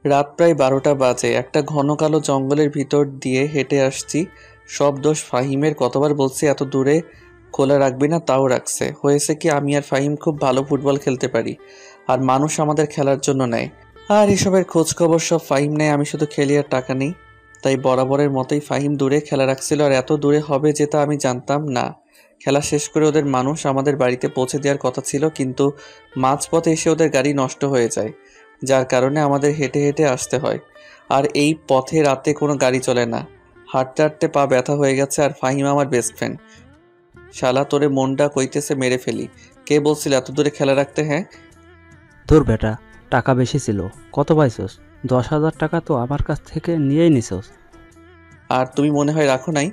রাত প্রায় 12টা বাজে। একটা ঘন কালো জঙ্গলের ভিতর দিয়ে হেঁটে আসছি। সব দোষ ফাহিমের। কতবার বলছি এত দূরে খোলা রাখবি না, তাও রাখছে। হয়েছে কি, আমি আর ফাহিম খুব ভালো ফুটবল খেলতে পারি, আর মানুষ আমাদের খেলার জন্য নেয়। আর এসবের খোঁজ খবর সব ফাহিম নেয়, আমি শুধু খেলি আর টাকা নেই। তাই বরাবরের মতোই ফাহিম দূরে খেলা রাখছিল, আর এত দূরে হবে যেটা আমি জানতাম না। খেলা শেষ করে ওদের মানুষ আমাদের বাড়িতে পৌঁছে দেওয়ার কথা ছিল, কিন্তু মাঝপথে এসে ওদের গাড়ি নষ্ট হয়ে যায়, যার কারণে আমাদের হেঁটে হেঁটে আসতে হয়। আর এই পথে রাতে কোনো গাড়ি চলে না। হাঁটতে হাঁটতে পা ব্যথা হয়ে গেছে। আর ফাহিম আমার বেস্ট ফ্রেন্ড। শালা তোরে মনটা কইতেছে মেরে ফেলি। কে বলছিল এত দূরে খেলা রাখতে? হ্যাঁ, তোর বেটা, টাকা বেশি ছিল। কত পাইছস? 10,000 টাকা তো আমার কাছ থেকে নিয়েই নিছস। আর তুমি মনে হয় রাখো নাই।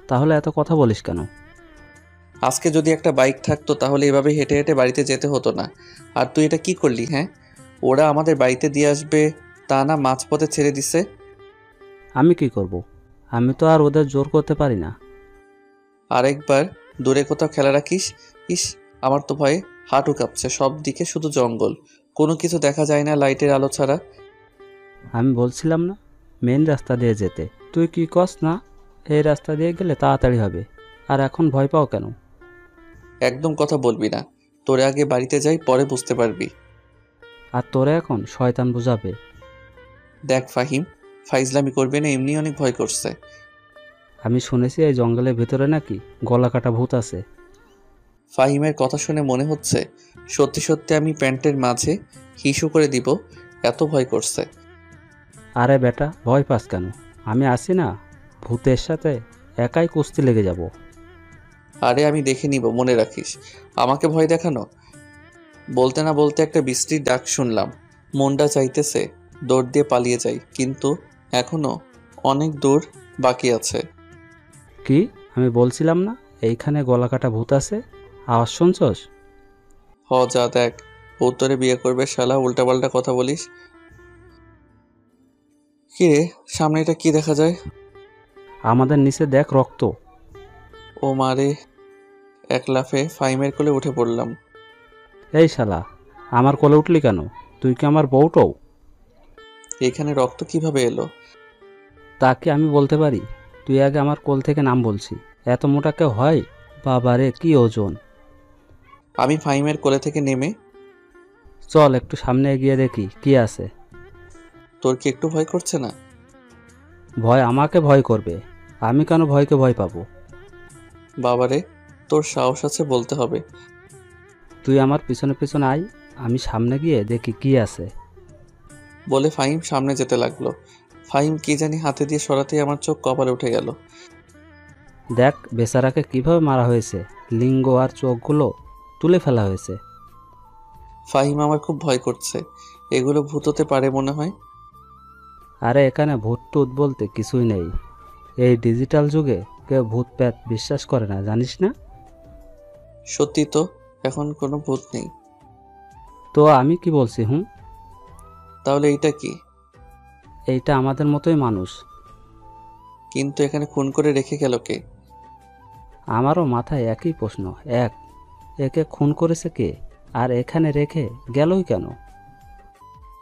তাহলে এত কথা বলিস কেন? আজকে যদি একটা বাইক থাকতো তাহলে এভাবে হেঁটে হেঁটে বাড়িতে যেতে হতো না। আর তুই এটা কি করলি? হ্যাঁ, ওরা আমাদের বাড়িতে দিয়ে আসবে তা না, মাঝপথে ছেড়ে দিছে। আমি কি করব? আমি তো আর ওদের জোর করতে পারি না। আরেকবার দূরে কোথাও খেলা রাখিস। ইস, আমার তো ভয়ে হাঁটু কাঁপছে। সব দিকে শুধু জঙ্গল, কোনো কিছু দেখা যায় না লাইটের আলো ছাড়া। আমি বলছিলাম না মেন রাস্তা দিয়ে যেতে। তুই কি কস না এই রাস্তা দিয়ে গেলে তাড়াতাড়ি হবে? আর এখন ভয় পাও কেন? একদম কথা বলবি না। তোরে আগে বাড়িতে যাই, পরে বুঝতে পারবি। আর তোরে এখন শয়তান বুঝাবে। দেখ ফাহিম, ফাইজলামি করবে না, এমনি অনেক ভয় করছে। আমি শুনেছি এই জঙ্গলের ভিতরে নাকি গলা কাটা ভূত আছে। ফাহিমের কথা শুনে মনে হচ্ছে সত্যি সত্যি আমি প্যান্টের মাঝে হিসু করে দিব, এত ভয় করছে। আরে বেটা, ভয় পাস কেন? আমি আছি না, ভূতের সাথে একাই কুস্তি লেগে যাব। আরে আমি দেখে নিব, মনে রাখিস। আমাকে ভয় দেখানো? বলতে না বলতে একটা বৃষ্টির ডাক শুনলাম। মনটা চাইতেছে দৌড় দিয়ে পালিয়ে যাই, কিন্তু এখনো অনেক দূর বাকি আছে। কি? আমি বলছিলাম না এইখানে গলা কাটা ভূত আছে? আওয়াজ শুনছস? যা দেখ, উত্তরে বিয়ে করবে শালা, উল্টাপাল্টা কথা বলিস। কি রে, সামনে এটা কি দেখা যায়? আমাদের নিচে দেখ, রক্ত। ও মারে! এক লাফে ফাহিমের কোলে উঠে পড়লাম। এই শালা, আমার কোলে উঠলি কেন? তুই কি আমার বউটও? এখানে রক্ত কিভাবে এলো? তা কি আমি বলতে পারি? তুই আগে আমার কোল থেকে নাম বলছি। এত মোটা কেউ হয়? বাবারে, কি ওজন! আমি ফাহিমের কোলে থেকে নেমে, চল একটু সামনে এগিয়ে দেখি কি আছে। তোর কি একটু ভয় করছে না? ভয় আমাকে ভয় করবে? আমি কেন ভয়কে ভয় পাবো? বাবারে, তোর সাহস আছে বলতে হবে। তুই আমার পিছনে পিছনে আয়, আমি সামনে গিয়ে দেখি কি আছে। বলে ফাহিম সামনে যেতে লাগলো। ফাহিম কি জানি হাতে দিয়ে সরাতেই আমার চোখ কপালে উঠে গেল। দেখ বেচারাকে কিভাবে মারা হয়েছে। লিঙ্গ আর চোখগুলো তুলে ফেলা হয়েছে। ফাহিম, আমার খুব ভয় করছে। এগুলো ভূত হতে পারে মনে হয়। আরে এখানে ভূত টুত বলতে কিছুই নেই। এই ডিজিটাল যুগে কেউ ভূত প্রেত বিশ্বাস করে না, জানিস না? সত্যি তো, এখন কোনো ভূত নেই। তো আমি কি বলছি? তাহলে এইটা কি? এইটা আমাদের মতোই মানুষ। কিন্তু এখানে খুন করে রেখে গেল কে? আমারও মাথায় একই প্রশ্ন। এক, একে খুন করেছে কে? আর এখানে রেখে গেলই কেন?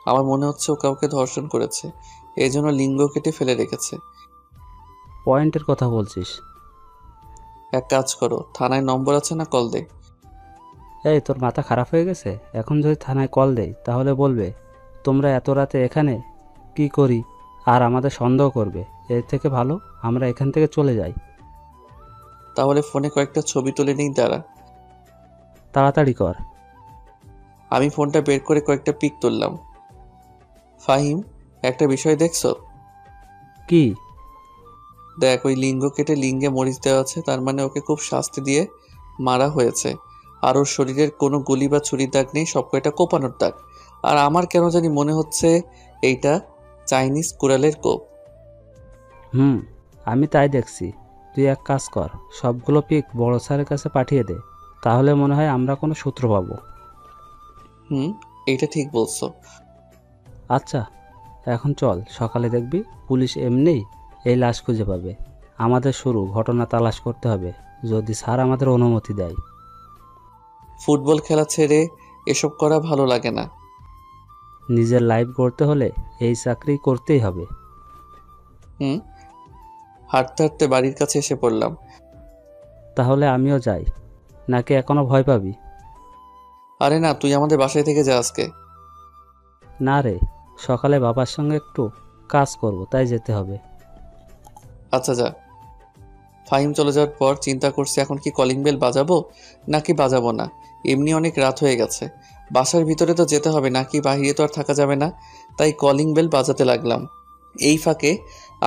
আমার মনে হচ্ছে ও কাউকে ধর্ষণ করেছে, এই জন্য লিঙ্গ কেটে ফেলে রেখেছে। পয়েন্টের কথা বলছিস? এক কাজ করো, থানায় নম্বর আছে না, কল দে। এই তোর মাথা খারাপ হয়ে গেছে? এখন যদি থানায় কল দেই তাহলে বলবে তোমরা এত রাতে এখানে কি করি, আর আমাদের সন্দেহ করবে। এর থেকে ভালো আমরা এখান থেকে চলে যাই। তাহলে ফোনে কয়েকটা ছবি তুলে নিই, দাঁড়া। তাড়াতাড়ি কর। আমি ফোনটা বের করে কয়েকটা পিক তুললাম। ফাহিম, একটা বিষয় দেখছো? কি? দেখ, ওই লিঙ্গ কেটে লিঙ্গে মরিচ দেওয়া আছে, তার মানে ওকে খুব শাস্তি দিয়ে মারা হয়েছে। আর ওর শরীরের কোনো গুলি বা ছুরির দাগ নেই, সব কয়টা কোপানোর দাগ। আর আমার কেন জানি মনে হচ্ছে এইটা চাইনিজ কুড়ালের কোপ। আমি তাই দেখছি। তুই এক কাজ কর, সবগুলো পিক বড় স্যারের কাছে পাঠিয়ে দে। তাহলে মনে হয় আমরা কোনো সূত্র পাবো। হুম, এইটা ঠিক বলছো। আচ্ছা, এখন চল, সকালে দেখবি পুলিশ এমনিই এই লাশ খুঁজে পাবে। আমাদের শুরু ঘটনা তালাশ করতে হবে, যদি স্যার আমাদের অনুমতি দেয়। ফুটবল খেলা ছেড়ে এসব করা ভালো লাগে না। নিজের লাইফ গড়তে হলে এই চাকরি করতেই হবে। হুম। হাঁটতে হাঁটতে বাড়ির কাছে এসে পড়লাম। তাহলে আমিও যাই, নাকি এখনো ভয় পাবি? আরে না, তুই আমাদের বাসায় থেকে যা আজকে। না রে, সকালে বাবার সঙ্গে একটু কাজ করব, তাই যেতে হবে। আচ্ছা যা। ফাহিম চলে যাওয়ার পর চিন্তা করছি এখন কি কলিং বেল বাজাবো নাকি বাজাবো না। এমনি অনেক রাত হয়ে গেছে, বাসার ভিতরে তো যেতে হবে, নাকি বাইরে তো আর থাকা যাবে না। তাই কলিং বেল বাজাতে লাগলাম। এই ফাঁকে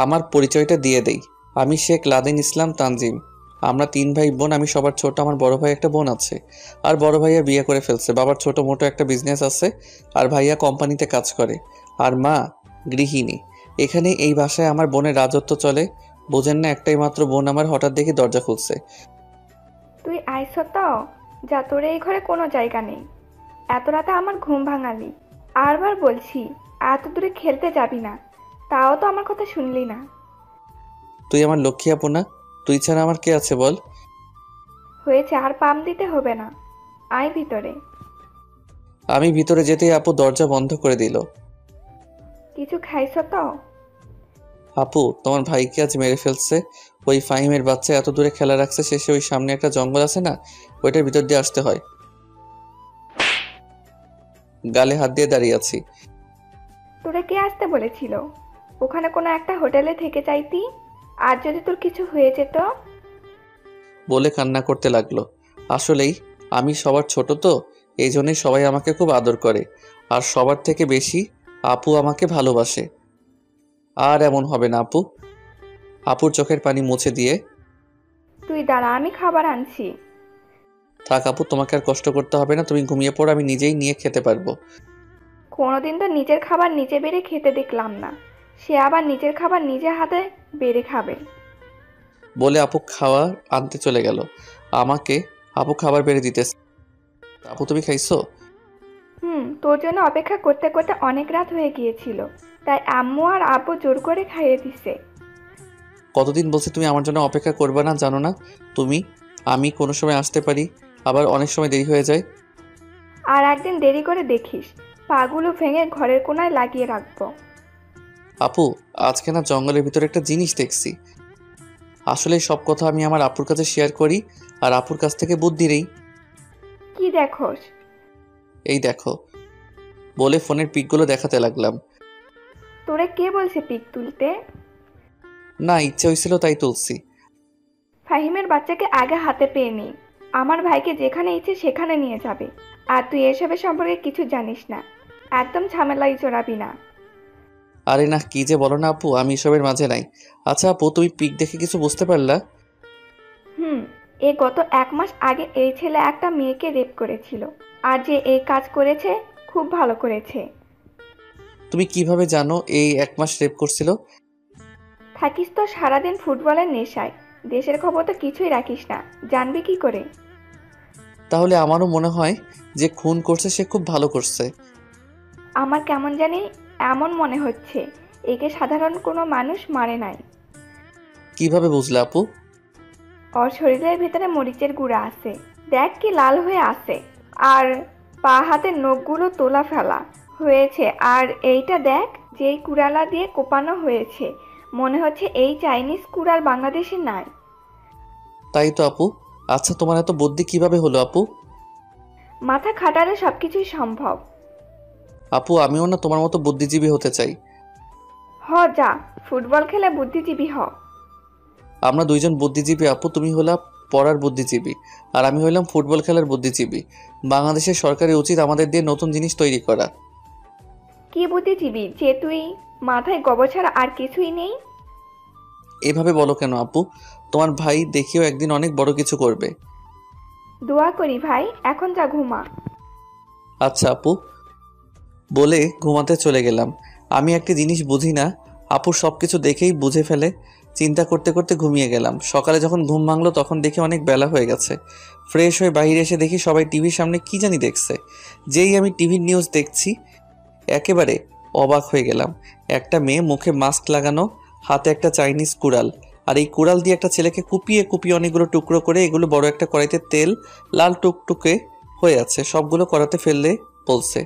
আমার পরিচয়টা দিয়ে দেই। আমি শেখ লাদেন ইসলাম তানজিম। আমরা 3 ভাই বোন, আমি সবার ছোট। আমার বড় ভাই একটা বোন আছে, আর বড় ভাইয়া বিয়ে করে ফেলছে। বাবার ছোট মোটো একটা বিজনেস আছে, আর ভাইয়া কোম্পানিতে কাজ করে, আর মা গৃহিণী। এখানে এই বাসায় আমার বোনের রাজত্ব চলে। বোঝেন না, একটাই মাত্র বোন আমার। হঠাৎ দেখি দরজা খুলছে। তুই আইস তো, যা, তোর এই ঘরে কোনো জায়গা নেই। এত রাতে আমার ঘুম ভাঙালি। আরবার বলছি, এত দূরে খেলতে যাবি না, তাও তো আমার কথা শুনলি না। তুই আমার লক্ষ্মী আপু না? তুই ছাড়া আমার কে আছে বল? হয়েছে, আর পাম দিতে হবে না, আয় ভিতরে। আমি ভিতরে যেতেই আপু দরজা বন্ধ করে দিল। কিছু খাইছ তো? আপু, তোমার ভাইকে আজ মেরে ফেলছে ওই ফাহিমের বাচ্চা। এত দূরে খেলা রাখছে, শেষে ওই সামনে একটা জঙ্গল আছে না, ওইটার ভিতর দিয়ে আসতে হয়। গালে হাত দিয়ে দাঁড়িয়ে আছি। তোরে কে আসতে বলেছিল? ওখানে কোনো একটা হোটেলে থেকে চাইতি, আর যদি তোর কিছু হয়ে যেত? বলে কান্না করতে লাগলো। আসলেই আমি সবার ছোট তো, এই জন্যই সবাই আমাকে খুব আদর করে, আর সবার থেকে বেশি আপু আমাকে ভালোবাসে। আর এমন হবে না আপু। আপুর চোখের পানি মুছে দিয়ে, তুই দাঁড়া, আমি খাবার আনছি। থাক আপু, তোমাকে আর কষ্ট করতে হবে না, তুমি ঘুমিয়ে পড়ো, আমি নিজেই নিয়ে খেতে পারবো। কোনোদিন তো নিজের খাবার নিজে বেড়ে খেতে দেখলাম না, সে আবার নিজের খাবার নিজে হাতে বেড়ে খাবে। বলে আপু খাওয়া আনতে চলে গেল। আমাকে আপু খাবার বেড়ে দিতেছে। আপু তুমি খাইছো? তোর জন্য অপেক্ষা করতে করতে অনেক রাত হয়ে গিয়েছিল, তাই আম্মু আর আব্বু জোর করে খাইয়ে দিছে। কতদিন বলছি তুমি আমার জন্য অপেক্ষা করবে না, জানো না তুমি? আমি কোনো সময় আসতে পারি, আবার অনেক সময় দেরি হয়ে যায়। আর একদিন দেরি করে দেখিস, পাগুলো ভেঙে ঘরের কোনায় লাগিয়ে রাখবো। আপু, আজকে না জঙ্গলের ভিতরে একটা জিনিস দেখছি। আসলে সব কথা আমি আমার আপুর কাছে শেয়ার করি, আর আপুর কাছ থেকে বুদ্ধি নেই। কি দেখোস? এই দেখো। বলে ফোনের পিকগুলো দেখাতে লাগলাম। তোরে কে বলছে পিক তুলতে? না, ইচ্ছে হয়েছিল তাই তুলছি। ফাহিমের বাচ্চাকে আগে হাতে পেয়ে নি, আমার ভাইকে যেখানে ইচ্ছে সেখানে নিয়ে যাবে। আর তুই এসবের সম্পর্কে কিছু জানিস না, একদম ঝামেলাই জড়াবি না। আরে না, কি যে বলো না আপু, আমি এসবের মাঝে নাই। আচ্ছা আপু, তুমি পিক দেখে কিছু বুঝতে পারলা? এ গত 1 মাস আগে এই ছেলে একটা মেয়েকে রেপ করেছিল, আর যে এই কাজ করেছে খুব ভালো করেছে। তুমি কিভাবে জানো এই 1 মাস রেপ করছিল? থাকিস তো সারাদিন ফুটবলের নেশায়, দেশের খবর তো কিছুই রাখিস না, জানবি কি করে? তাহলে আমারও মনে হয় যে খুন করছে সে খুব ভালো করছে। আমার কেমন জানি এমন মনে হচ্ছে, একে সাধারণ কোনো মানুষ মারে নাই। কিভাবে বুঝলে আপু? ওর শরীরের ভেতরে মরিচের গুঁড়া আছে, দেখ কি লাল হয়ে আছে। আর পা হাতের নখগুলো তোলা ফেলা হয়েছে। আর এইটা দেখ, যেই কুড়ালা দিয়ে কোপানো হয়েছে, মনে হচ্ছে এই চাইনিজ কুড়াল বাংলাদেশে নাই। তাই তো আপু। আচ্ছা, তোমার এত বুদ্ধি কিভাবে হলো আপু? মাথা খাটালে সবকিছুই সম্ভব। আপু, আমিও না তোমার মতো বুদ্ধিজীবী হতে চাই। যা, ফুটবল খেলে বুদ্ধিজীবী হ। আমরা দুইজন বুদ্ধিজীবী আপু। তুমি হলা পড়ার বুদ্ধিজীবী, আর আমি হইলাম ফুটবল খেলার বুদ্ধিজীবী। বাংলাদেশের সরকারের উচিত আমাদের দিয়ে নতুন জিনিস তৈরি করা। কি বুদ্ধিজীবী যে তুই? মাথায় গোবর ছাড়া আর কিছুই নেই। এভাবে বলো কেন আপু? তোমার ভাই দেখিও একদিন অনেক বড় কিছু করবে। দোয়া করি ভাই, এখন যা ঘুমা। আচ্ছা আপু। বলে ঘুমাতে চলে গেলাম। আমি একটা জিনিস বুঝি না, আপু সব কিছু দেখেই বুঝে ফেলে। চিন্তা করতে করতে ঘুমিয়ে গেলাম। সকালে যখন ঘুম ভাঙলো তখন দেখি অনেক বেলা হয়ে গেছে। ফ্রেশ হয়ে বাইরে এসে দেখি সবাই টিভির সামনে কি জানি দেখছে। যেই আমি টিভির নিউজ দেখছি, একেবারে অবাক হয়ে গেলাম। একটা মেয়ে, মুখে মাস্ক লাগানো, হাতে একটা চাইনিজ কুড়াল, আর এই কুড়াল দিয়ে একটা ছেলেকে কুপিয়ে কুপিয়ে অনেকগুলো টুকরো করে এগুলো বড় একটা কড়াইতে তেল লাল টুকটুকে হয়ে আছে, সবগুলো কড়াতে ফেললে বলছে।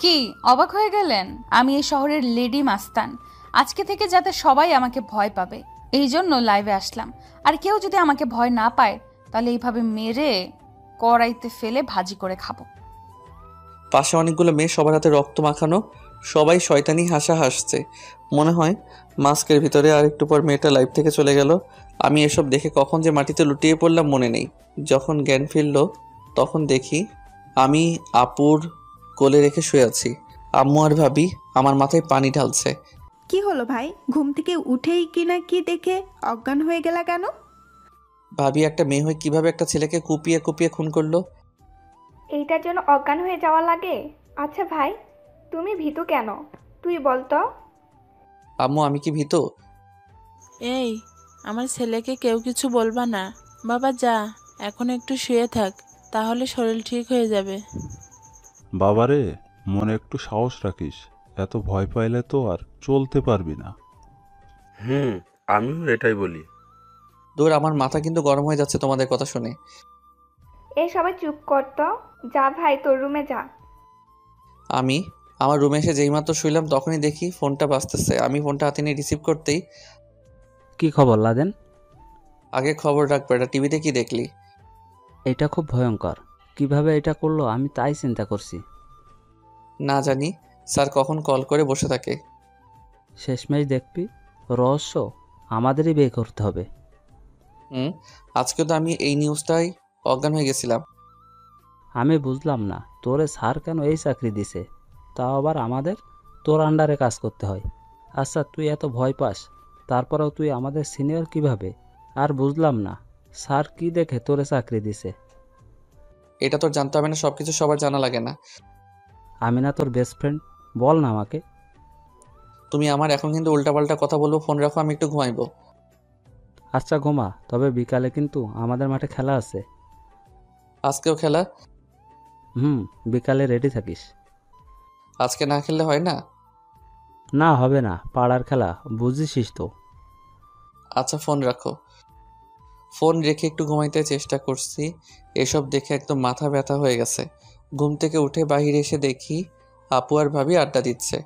কি অবাক হয়ে গেলেন? আমি এই শহরের লেডি মাস্তান। আজকে থেকে যাতে সবাই আমাকে ভয় পাবে, এই জন্য লাইভে আসলাম। আর কেউ যদি আমাকে ভয় না পায়, তাহলে এইভাবে মেরে কড়াইতে ফেলে ভাজি করে খাবো। পাশে অনেকগুলো মেয়ে, সবার হাতে রক্ত মাখানো, সবাই শয়তানি হাসা হাসছে। মনে হয় মাস্কের ভিতরে। আর একটু পর মেয়েটা লাইভ থেকে চলে গেল। আমি এসব দেখে কখন যে মাটিতে লুটিয়ে পড়লাম মনে নেই। যখন জ্ঞান ফিরল তখন দেখি আমি আপুর কোলে রেখে শুয়ে আছি। আম্মু আর ভাবি আমার মাথায় পানি ঢালছে। কি হলো ভাই, ঘুম থেকে উঠেই কি না কি দেখে অজ্ঞান হয়ে গেলা কেন? ভাবি একটা মেয়ে হয়ে কিভাবে একটা ছেলেকে কুপিয়ে কুপিয়ে খুন করলো? এইটার জন্য অজ্ঞান হয়ে যাওয়া লাগে? আচ্ছা ভাই, তুমি ভীতু কেন? তুই বল তো। আম্মু আমি কি ভীতু? এই, আমার ছেলেকে কেউ কিছু বলবা না। বাবা যা, এখন একটু শুয়ে থাক, তাহলে শরীর ঠিক হয়ে যাবে। বাবারে, মনে একটু সাহস রাখিস। এত ভয় পাইলে তো আর চলতে পারবি না। আমিও এটাই বলি। দূর, আমার মাথা কিন্তু গরম হয়ে যাচ্ছে তোমাদের কথা শুনে। এই সবাই চুপ কর তো। যা ভাই, তোর রুমে যা। আমি আমার রুমে এসে যেইমাত্র শুইলাম তখনই দেখি ফোনটা বাজতেছে। আমি ফোনটা হাতে নিয়ে রিসিভ করতেই, কি খবর লাদেন? আগে খবর রাখবে, এটা টিভিতে কি দেখলি? এটা খুব ভয়ঙ্কর। কিভাবে এটা করলো আমি তাই চিন্তা করছি। না জানি, স্যার কখন কল করে বসে থাকে। শেষমেশ দেখবি রহস্য আমাদেরই বের করতে হবে। আজকে তো আমি এই নিউজটাই অজ্ঞান হয়ে গেছিলাম। আমি বুঝলাম না তোরে স্যার কেন এই চাকরি দিছে, তাও আবার আমাদের তোর আন্ডারে কাজ করতে হয়। আচ্ছা তুই এত ভয় পাস, তারপরেও তুই আমাদের সিনিয়র কিভাবে? আর বুঝলাম না স্যার কি দেখে তোরে চাকরি দিছে। এটা তোর জানতে হবে না, সবকিছু সবার জানা লাগে না। আমি না তোর বেস্ট ফ্রেন্ড? বল না আমাকে। তুমি আমার এখন কিন্তু উল্টাপাল্টা কথা বলবো। ফোন রাখো, আমি একটু ঘুমাইবো। আচ্ছা ঘুমা, তবে বিকালে কিন্তু আমাদের মাঠে খেলা আছে। আজকেও খেলা? বিকালে রেডি থাকিস। আজকে না খেললে হয় না? না হবে না, পাড়ার খেলা বুঝিসই তো। আচ্ছা ফোন রাখো। ফোন রেখে একটু ঘুমাইতে চেষ্টা করছি। এসব দেখে একদম মাথা ব্যথা হয়ে গেছে। ঘুম থেকে উঠে বাইরে এসে দেখি আপু আর ভাবি আড্ডা দিচ্ছে।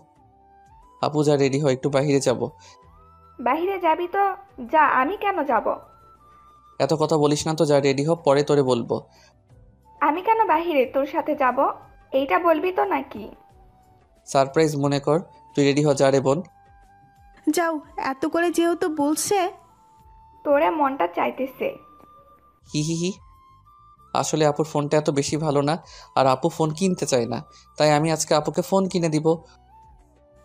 আপু যা, রেডি হয়, একটু বাইরে যাব। বাইরে যাবি তো যা, আমি কেন যাব? এত কথা বলিস না তো, যা রেডি হ, পরে তোরে বলবো। আমি কেন বাইরে তোর সাথে যাব? এইটা বলবি তো নাকি? সারপ্রাইজ মনে কর। তুই রেডি হ, যা রে বোন। যাও, এত করে যেহেতু বলছে। তোরে মনটা চাইতেছে। হি হি হি। আসলে আপুর ফোনটা এত বেশি ভালো না, আর আপু ফোন কিনতে চায় না, তাই আমি আজকে আপুকে ফোন কিনে দিব।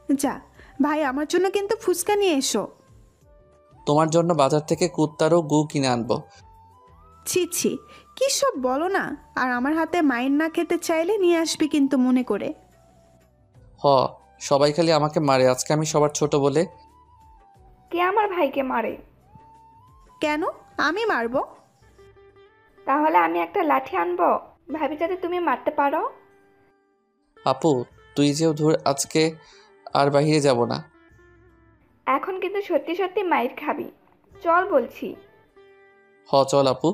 যা ভাই, আমার জন্য কিন্তু ফুচকা নিয়ে এসো। তোমার জন্য বাজার থেকে কুত্তারও গু কিনে আনবো। ছি ছি, কী সব বলো না। আর আমার হাতে মাইন না খেতে চাইলে নিয়ে আসবি কিন্তু মনে করে। হ, সবাই খালি আমাকে মারে, আজকে আমি সবার ছোট বলে। কে আমার ভাইকে মারে? কেন আমি মারবো? তাহলে আমি একটা লাঠি আনবো, ভাবি যাতে তুমি মারতে পারো। আপু তুই যেও, ধর আজকে আর বাইরে যাব না। এখন কিন্তু সত্যি সত্যি মাইর খাবি। চল বলছি। হ চল আপু।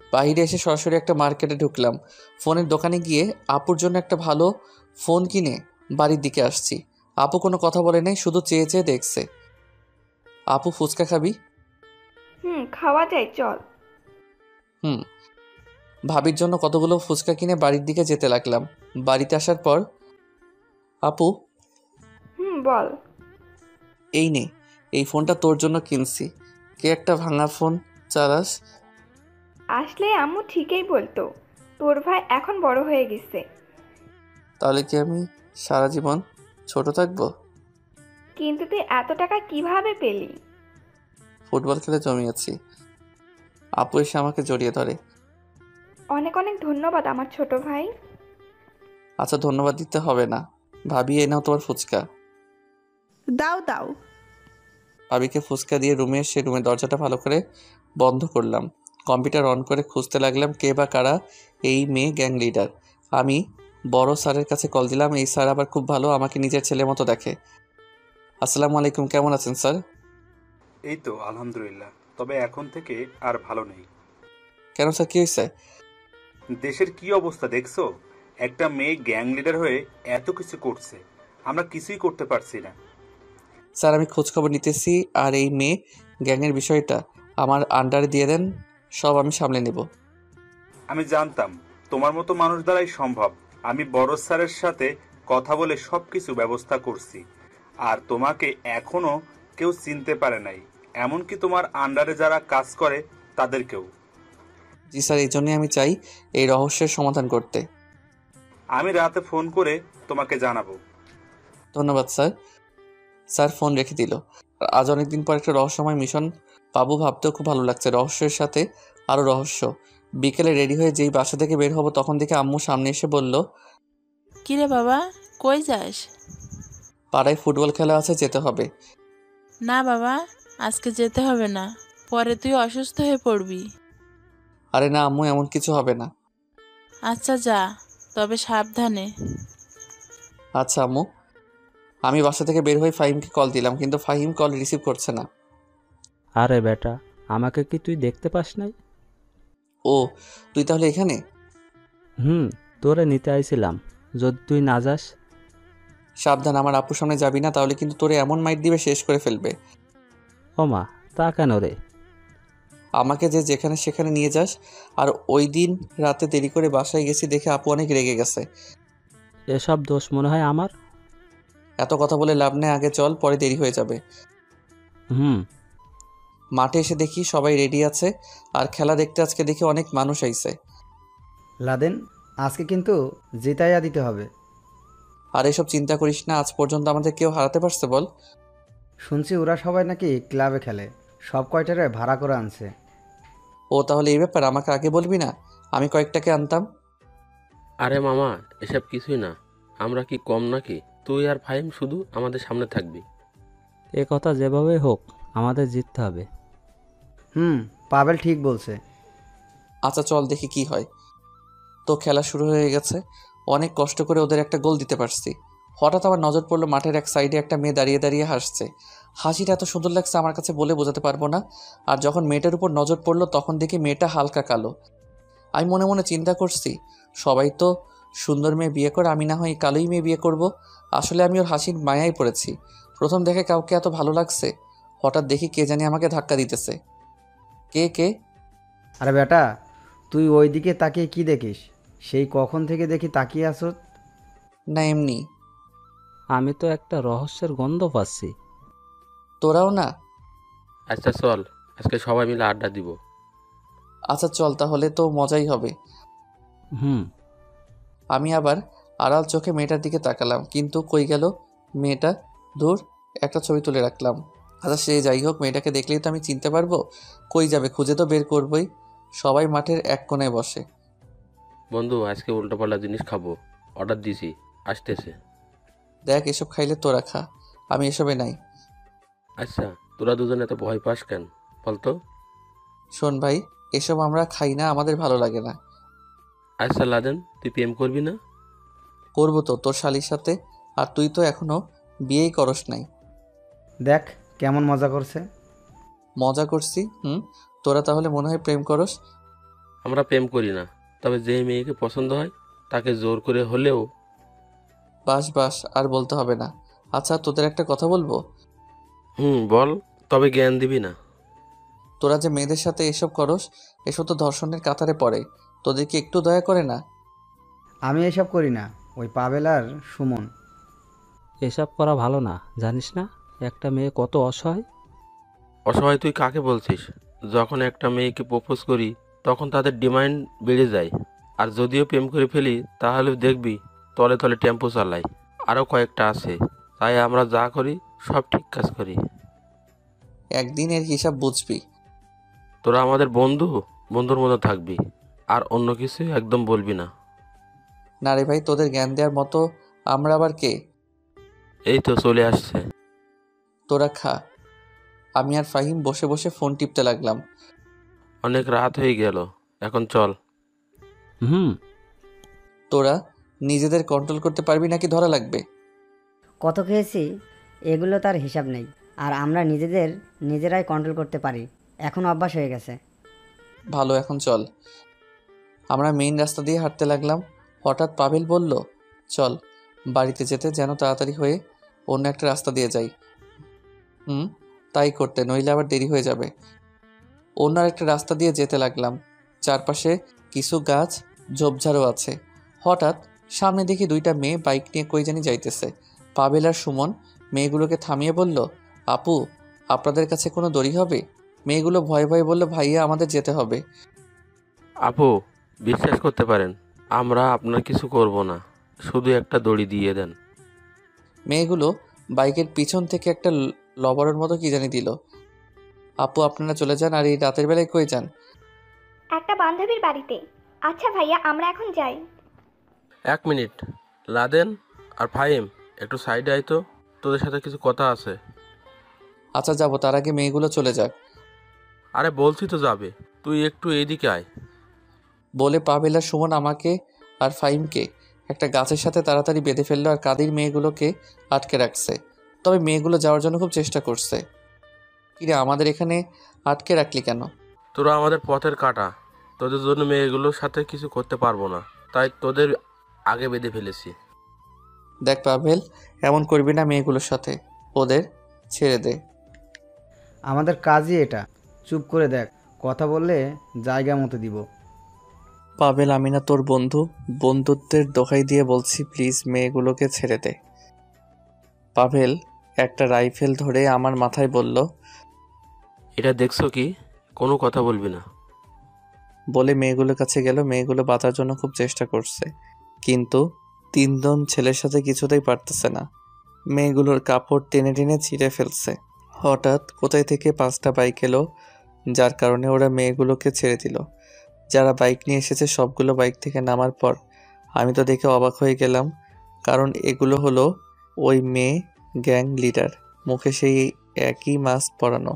বাইরে এসে সরাসরি একটা মার্কেটে ঢুকলাম। ফোনের দোকানে গিয়ে আপুর জন্য একটা ভালো ফোন কিনে বাড়ির দিকে আসছি। আপু কোনো কথা বলে নাই, শুধু চেয়ে চেয়ে দেখছে। আপু ফুচকা খাবি? খাওয়া যায়, চল। ভাবির জন্য কতগুলো ফুচকা কিনে বাড়ির দিকে যেতে লাগলাম। বাড়িতে আসার পর আপু, বল। এই নে, এই ফোনটা তোর জন্য কিনছি। কে একটা ভাঙা ফোন চালাস? আসলে আম্মু ঠিকই বলতো, তোর ভাই এখন বড় হয়ে গেছে। তাহলে কি আমি সারা জীবন ছোট থাকবো? কিন্তু তুই এত টাকা কিভাবে পেলি? ফুটবল খেলে জমিয়েছি। আপু এসে আমাকে জড়িয়ে ধরে। অনেক অনেক ধন্যবাদ আমার ছোট ভাই। আচ্ছা ধন্যবাদ দিতে হবে না। ভাবি এই নাও তোমার ফুচকা। দাও দাও। ভাবিকে ফুচকা দিয়ে রুমে এসে রুমের দরজাটা ভালো করে বন্ধ করলাম। কম্পিউটার অন করে খুঁজতে লাগলাম কে বা কারা এই মেয়ে গ্যাং লিডার। আমি বড় স্যারের কাছে কল দিলাম। এই স্যার আবার খুব ভালো, আমাকে নিজের ছেলের মতো দেখে। আসসালামু আলাইকুম, কেমন আছেন স্যার? এই তো আলহামদুলিল্লাহ, তবে এখন থেকে আর ভালো নেই। কেন স্যার, কী হয়েছে? দেশের কি অবস্থা দেখছো? একটা মেয়ে গ্যাং লিডার হয়ে এত কিছু করছে, আমরা কিছুই করতে পারছি না। স্যার আমি খোঁজখবর নিতেছি, আর এই মেয়ে গ্যাংয়ের বিষয়টা আমার আন্ডারে দিয়ে দেন, সব আমি সামলে নেব। আমি জানতাম তোমার মতো মানুষ দ্বারাই সম্ভব। আমি বড় স্যারের সাথে কথা বলে সব কিছু ব্যবস্থা করছি, আর তোমাকে এখনো কেউ চিনতে পারে নাই, এমনকি তোমার আন্ডারে যারা কাজ করে তাদেরকেও। জি স্যার, এই জন্যই আমি চাই এই রহস্যের সমাধান করতে। আমি রাতে ফোন করে তোমাকে জানাবো। ধন্যবাদ স্যার। স্যার ফোন রেখে দিল। আজ অনেকদিন পর একটা রহস্যময় মিশন পাবো ভাবতেও খুব ভালো লাগছে। রহস্যের সাথে আরও রহস্য। বিকেলে রেডি হয়ে যেই বাসা থেকে বের হব তখন থেকে আম্মু সামনে এসে বলল, কিরে বাবা, কই যাস? পাড়ায় ফুটবল খেলা আছে, যেতে হবে। না বাবা, আজকে যেতে হবে না, পরে তুই অসুস্থ হয়ে পড়বি। আরে না আম্মু, এমন কিছু হবে না। আচ্ছা যা, তবে সাবধানে। আচ্ছা আম্মু। আমি বাসা থেকে বের হয়ে ফাহিমকে কল দিলাম, কিন্তু ফাহিম কল রিসিভ করছে না। আরে বেটা, আমাকে কি তুই দেখতে পাস নাই? ও, তুই তাহলে এখানে? তোরে নিতে আইছিলাম, যদি তুই না যাস। সাবধান, আমার আপুর সামনে যাবি না, তাহলে কিন্তু তোরে এমন মাইট দিবে শেষ করে ফেলবে। ও মা, তা কেন রে? আমাকে যে যেখানে সেখানে নিয়ে যাস। আর ওই দিন রাতে দেরি করে বাসায় গেছি দেখে আপু অনেক রেগে গেছে। এসব দোষ মনে হয় আমার? এত কথা বলে লাভ নেই, আগে চল, পরে দেরি হয়ে যাবে। হুম মাঠে এসে দেখি সবাই রেডি আছে, আর খেলা দেখতে আজকে দেখি অনেক মানুষ আইছে। লাদেন, আজকে কিন্তু জিতাইয়া দিতে হবে। আর এসব চিন্তা করিস না, আজ পর্যন্ত আমাদের কেউ হারাতে পারছে বল? শুনছি ওরা সবাই নাকি ক্লাবে খেলে, সব কয়টারে ভাড়া করে আনছে। ও তাহলে এই ব্যাপার, আমাকে আগে বলবি না? আমি কয়েকটাকে আনতাম। আরে মামা, এসব কিছুই না, আমরা কি কম নাকি? তুই আর ফাহিম শুধু আমাদের সামনে থাকবি। এ কথা যেভাবে হোক আমাদের জিততে হবে। পাবেল ঠিক বলছে। আচ্ছা চল দেখি কি হয়। তো খেলা শুরু হয়ে গেছে। অনেক কষ্ট করে ওদের একটা গোল দিতে পারছি। হঠাৎ আমার নজর পড়লো মাঠের এক সাইডে একটা মেয়ে দাঁড়িয়ে দাঁড়িয়ে হাসছে। হাসিটা এত সুন্দর লাগছে আমার কাছে, বলে বোঝাতে পারবো না। আর যখন মেয়েটার উপর নজর পড়লো তখন দেখি মেয়েটা হালকা কালো। আমি মনে মনে চিন্তা করছি, সবাই তো সুন্দর মেয়ে বিয়ে করে, আমি না হয় কালোই মেয়ে বিয়ে করব। আসলে আমি ওর হাসির মায়ায় পড়েছি। প্রথম দেখে কাউকে এত ভালো লাগছে, হঠাৎ দেখি কে জানি আমাকে ধাক্কা দিতেছে। কে কে? আরে বেটা, তুই ওই দিকে তাকিয়ে কি দেখিস? সেই কখন থেকে দেখি তাকিয়ে আসো। না এমনি। আমি তো একটা রহস্যের গন্ধ পাচ্ছি। তোরাও না? আচ্ছা চল, আজকে সবাই মিলে আড্ডা দিব। আচ্ছা চল, তাহলে তো মজাই হবে। হুম আমি আবার আড়াল চোখে মেয়েটার দিকে তাকালাম, কিন্তু কই গেল মেয়েটা? দূর, একটা ছবি তুলে রাখলাম। আচ্ছা সে যাই হোক, মেয়েটাকে দেখলেই তো আমি চিনতে পারবো। কই যাবে, খুঁজে তো বের করবই। সবাই মাঠের এক কোণায় বসে। বন্ধু, আজকে উল্টোপাল্টা জিনিস খাবো, অর্ডার দিছি, আসতেছে। দেখ, এসব খাইলে তোরা খা, আমি এসবে নাই। আচ্ছা, তোরা দুজনে এত ভয় পাস কেন বলতো? শোন ভাই, এসব আমরা খাই না, আমাদের ভালো লাগে না। আচ্ছা লাদেন, তুই প্রেম করবি না? করবো তো, তোর শালির সাথে। আর তুই তো এখনো বিয়েই করস নাই। দেখ কেমন মজা করছে। মজা করছি? তোরা তাহলে মনে হয় প্রেম করস। আমরা প্রেম করি না, তবে যে মেয়েকে পছন্দ হয় তাকে জোর করে হলেও। বাস বাস, আর বলতে হবে না। আচ্ছা তোদের একটা কথা বলবো। বল, তবে জ্ঞান দিবি না। তোরা যে মেয়েদের সাথে এসব করস, এসব তো ধর্ষণের কাতারে পড়ে। তোদের কি একটু দয়া করে না? আমি এসব করি না, ওই পাবেল আর সুমন। এসব করা ভালো না, জানিস না একটা মেয়ে কত অসহায়। অসহায় তুই কাকে বলছিস? যখন একটা মেয়েকে প্রপোজ করি তখন তাদের ডিমান্ড বেড়ে যায়। আর যদিও প্রেম করে ফেলি তাহলে দেখবি তলে তলে টেম্পো চালাই। আরও কয়েকটা আছে, তাই আমরা যা করি সব ঠিক কাজ করি। একদিন এর হিসাব বুঝবি। তোরা আমাদের বন্ধু, বন্ধুর মতো থাকবি, আর অন্য কিছু একদম বলবি না। না রে ভাই, তোদের জ্ঞান দেওয়ার মতো আমরা আবার কে? এই তো চলে আসছে। তোরা খা। আমি আর ফাহিম বসে বসে ফোন টিপতে লাগলাম। অনেক রাত হয়ে গেল, এখন চল। তোরা নিজেদের কন্ট্রোল করতে পারবি নাকি ধরা লাগবে? কত খেয়েছি এগুলো তার হিসাব নেই, আর আমরা নিজেরাই কন্ট্রোল করতে পারি, এখন অভ্যাস হয়ে গেছে। ভালো, এখন চল। আমরা মেইন রাস্তা দিয়ে হাঁটতে লাগলাম। হঠাৎ পাভেল বলল, চল বাড়িতে যেতে, যেন তাড়াতাড়ি হয়ে অন্য একটা রাস্তা দিয়ে যাই। তাই করতে, নইলে আবার দেরি হয়ে যাবে। অন্য একটা রাস্তা দিয়ে যেতে লাগলাম। চারপাশে কিছু গাছ ঝোপঝাড়ও আছে। হঠাৎ সামনে দেখি দুইটা মেয়ে বাইক নিয়ে কই জানি যাইতেছে। পাভেল আর সুমন মেয়েগুলোকে থামিয়ে বলল, আপু, আপনাদের কাছে কোনো দড়ি হবে? মেয়েগুলো ভয়ে ভয়ে বলল, ভাইয়া আমাদের যেতে হবে। আপু, বিশ্বাস করতে পারেন, আমরা আপনার কিছু করব না, শুধু একটা দড়ি দিয়ে দেন। মেয়েগুলো বাইকের পিছন থেকে একটা লবরের মতো কি জানি দিল। আপু, আপনারা চলে যান। আর এই রাতের বেলায় কই যান? একটা বান্ধবীর বাড়িতে। আচ্ছা ভাইয়া, আমরা এখন যাই। 1 মিনিট, লাদেন আর ফাহিম, একটু সাইডে আয় তো, তোদের সাথে কিছু কথা আছে। আচ্ছা যাবো, তার আগে মেয়েগুলো চলে যাক। আরে বলছি তো যাবে, তুই একটু এইদিকে আয়। বলে পাভেল আর সুমন আমাকে আর ফাহিমকে একটা গাছের সাথে তাড়াতাড়ি বেঁধে ফেললো আর কাদির মেয়েগুলোকে আটকে রাখছে। তবে মেয়েগুলো যাওয়ার জন্য খুব চেষ্টা করছে। কিরে, আমাদের এখানে আটকে রাখলি কেন? তোরা আমাদের পথের কাঁটা, তোদের জন্য মেয়েগুলোর সাথে কিছু করতে পারবো না, তাই তোদের আগে বেঁধে ফেলেছি। দেখ পাভেল, এমন করবি না মেয়েগুলোর সাথে, ওদের ছেড়ে দে। আমাদের কাজই এটা। চুপ করে দেখ, কথা বললে জায়গা মতো দিব। পাভেল, আমি না তোর বন্ধু, বন্ধুত্বের দোহাই দিয়ে বলছি, প্লিজ মেয়েগুলোকে ছেড়ে দে। পাভেল একটা রাইফেল ধরে আমার মাথায় বলল, এটা দেখছো কি? কোনো কথা বলবি না। বলে মেয়েগুলোর কাছে গেল। মেয়েগুলো বাঁচার জন্য খুব চেষ্টা করছে, কিন্তু 3 জন ছেলের সাথে কিছুতেই পারতেছে না। মেয়েগুলোর কাপড় টেনে টেনে ছিঁড়ে ফেলছে। হঠাৎ কোথায় থেকে 5টা বাইক এলো, যার কারণে ওরা মেয়েগুলোকে ছেড়ে দিল। যারা বাইক নিয়ে এসেছে সবগুলো বাইক থেকে নামার পর আমি তো দেখে অবাক হয়ে গেলাম, কারণ এগুলো হলো ওই মেয়ে গ্যাং লিডার, মুখে সেই একই মাস্ক পরানো।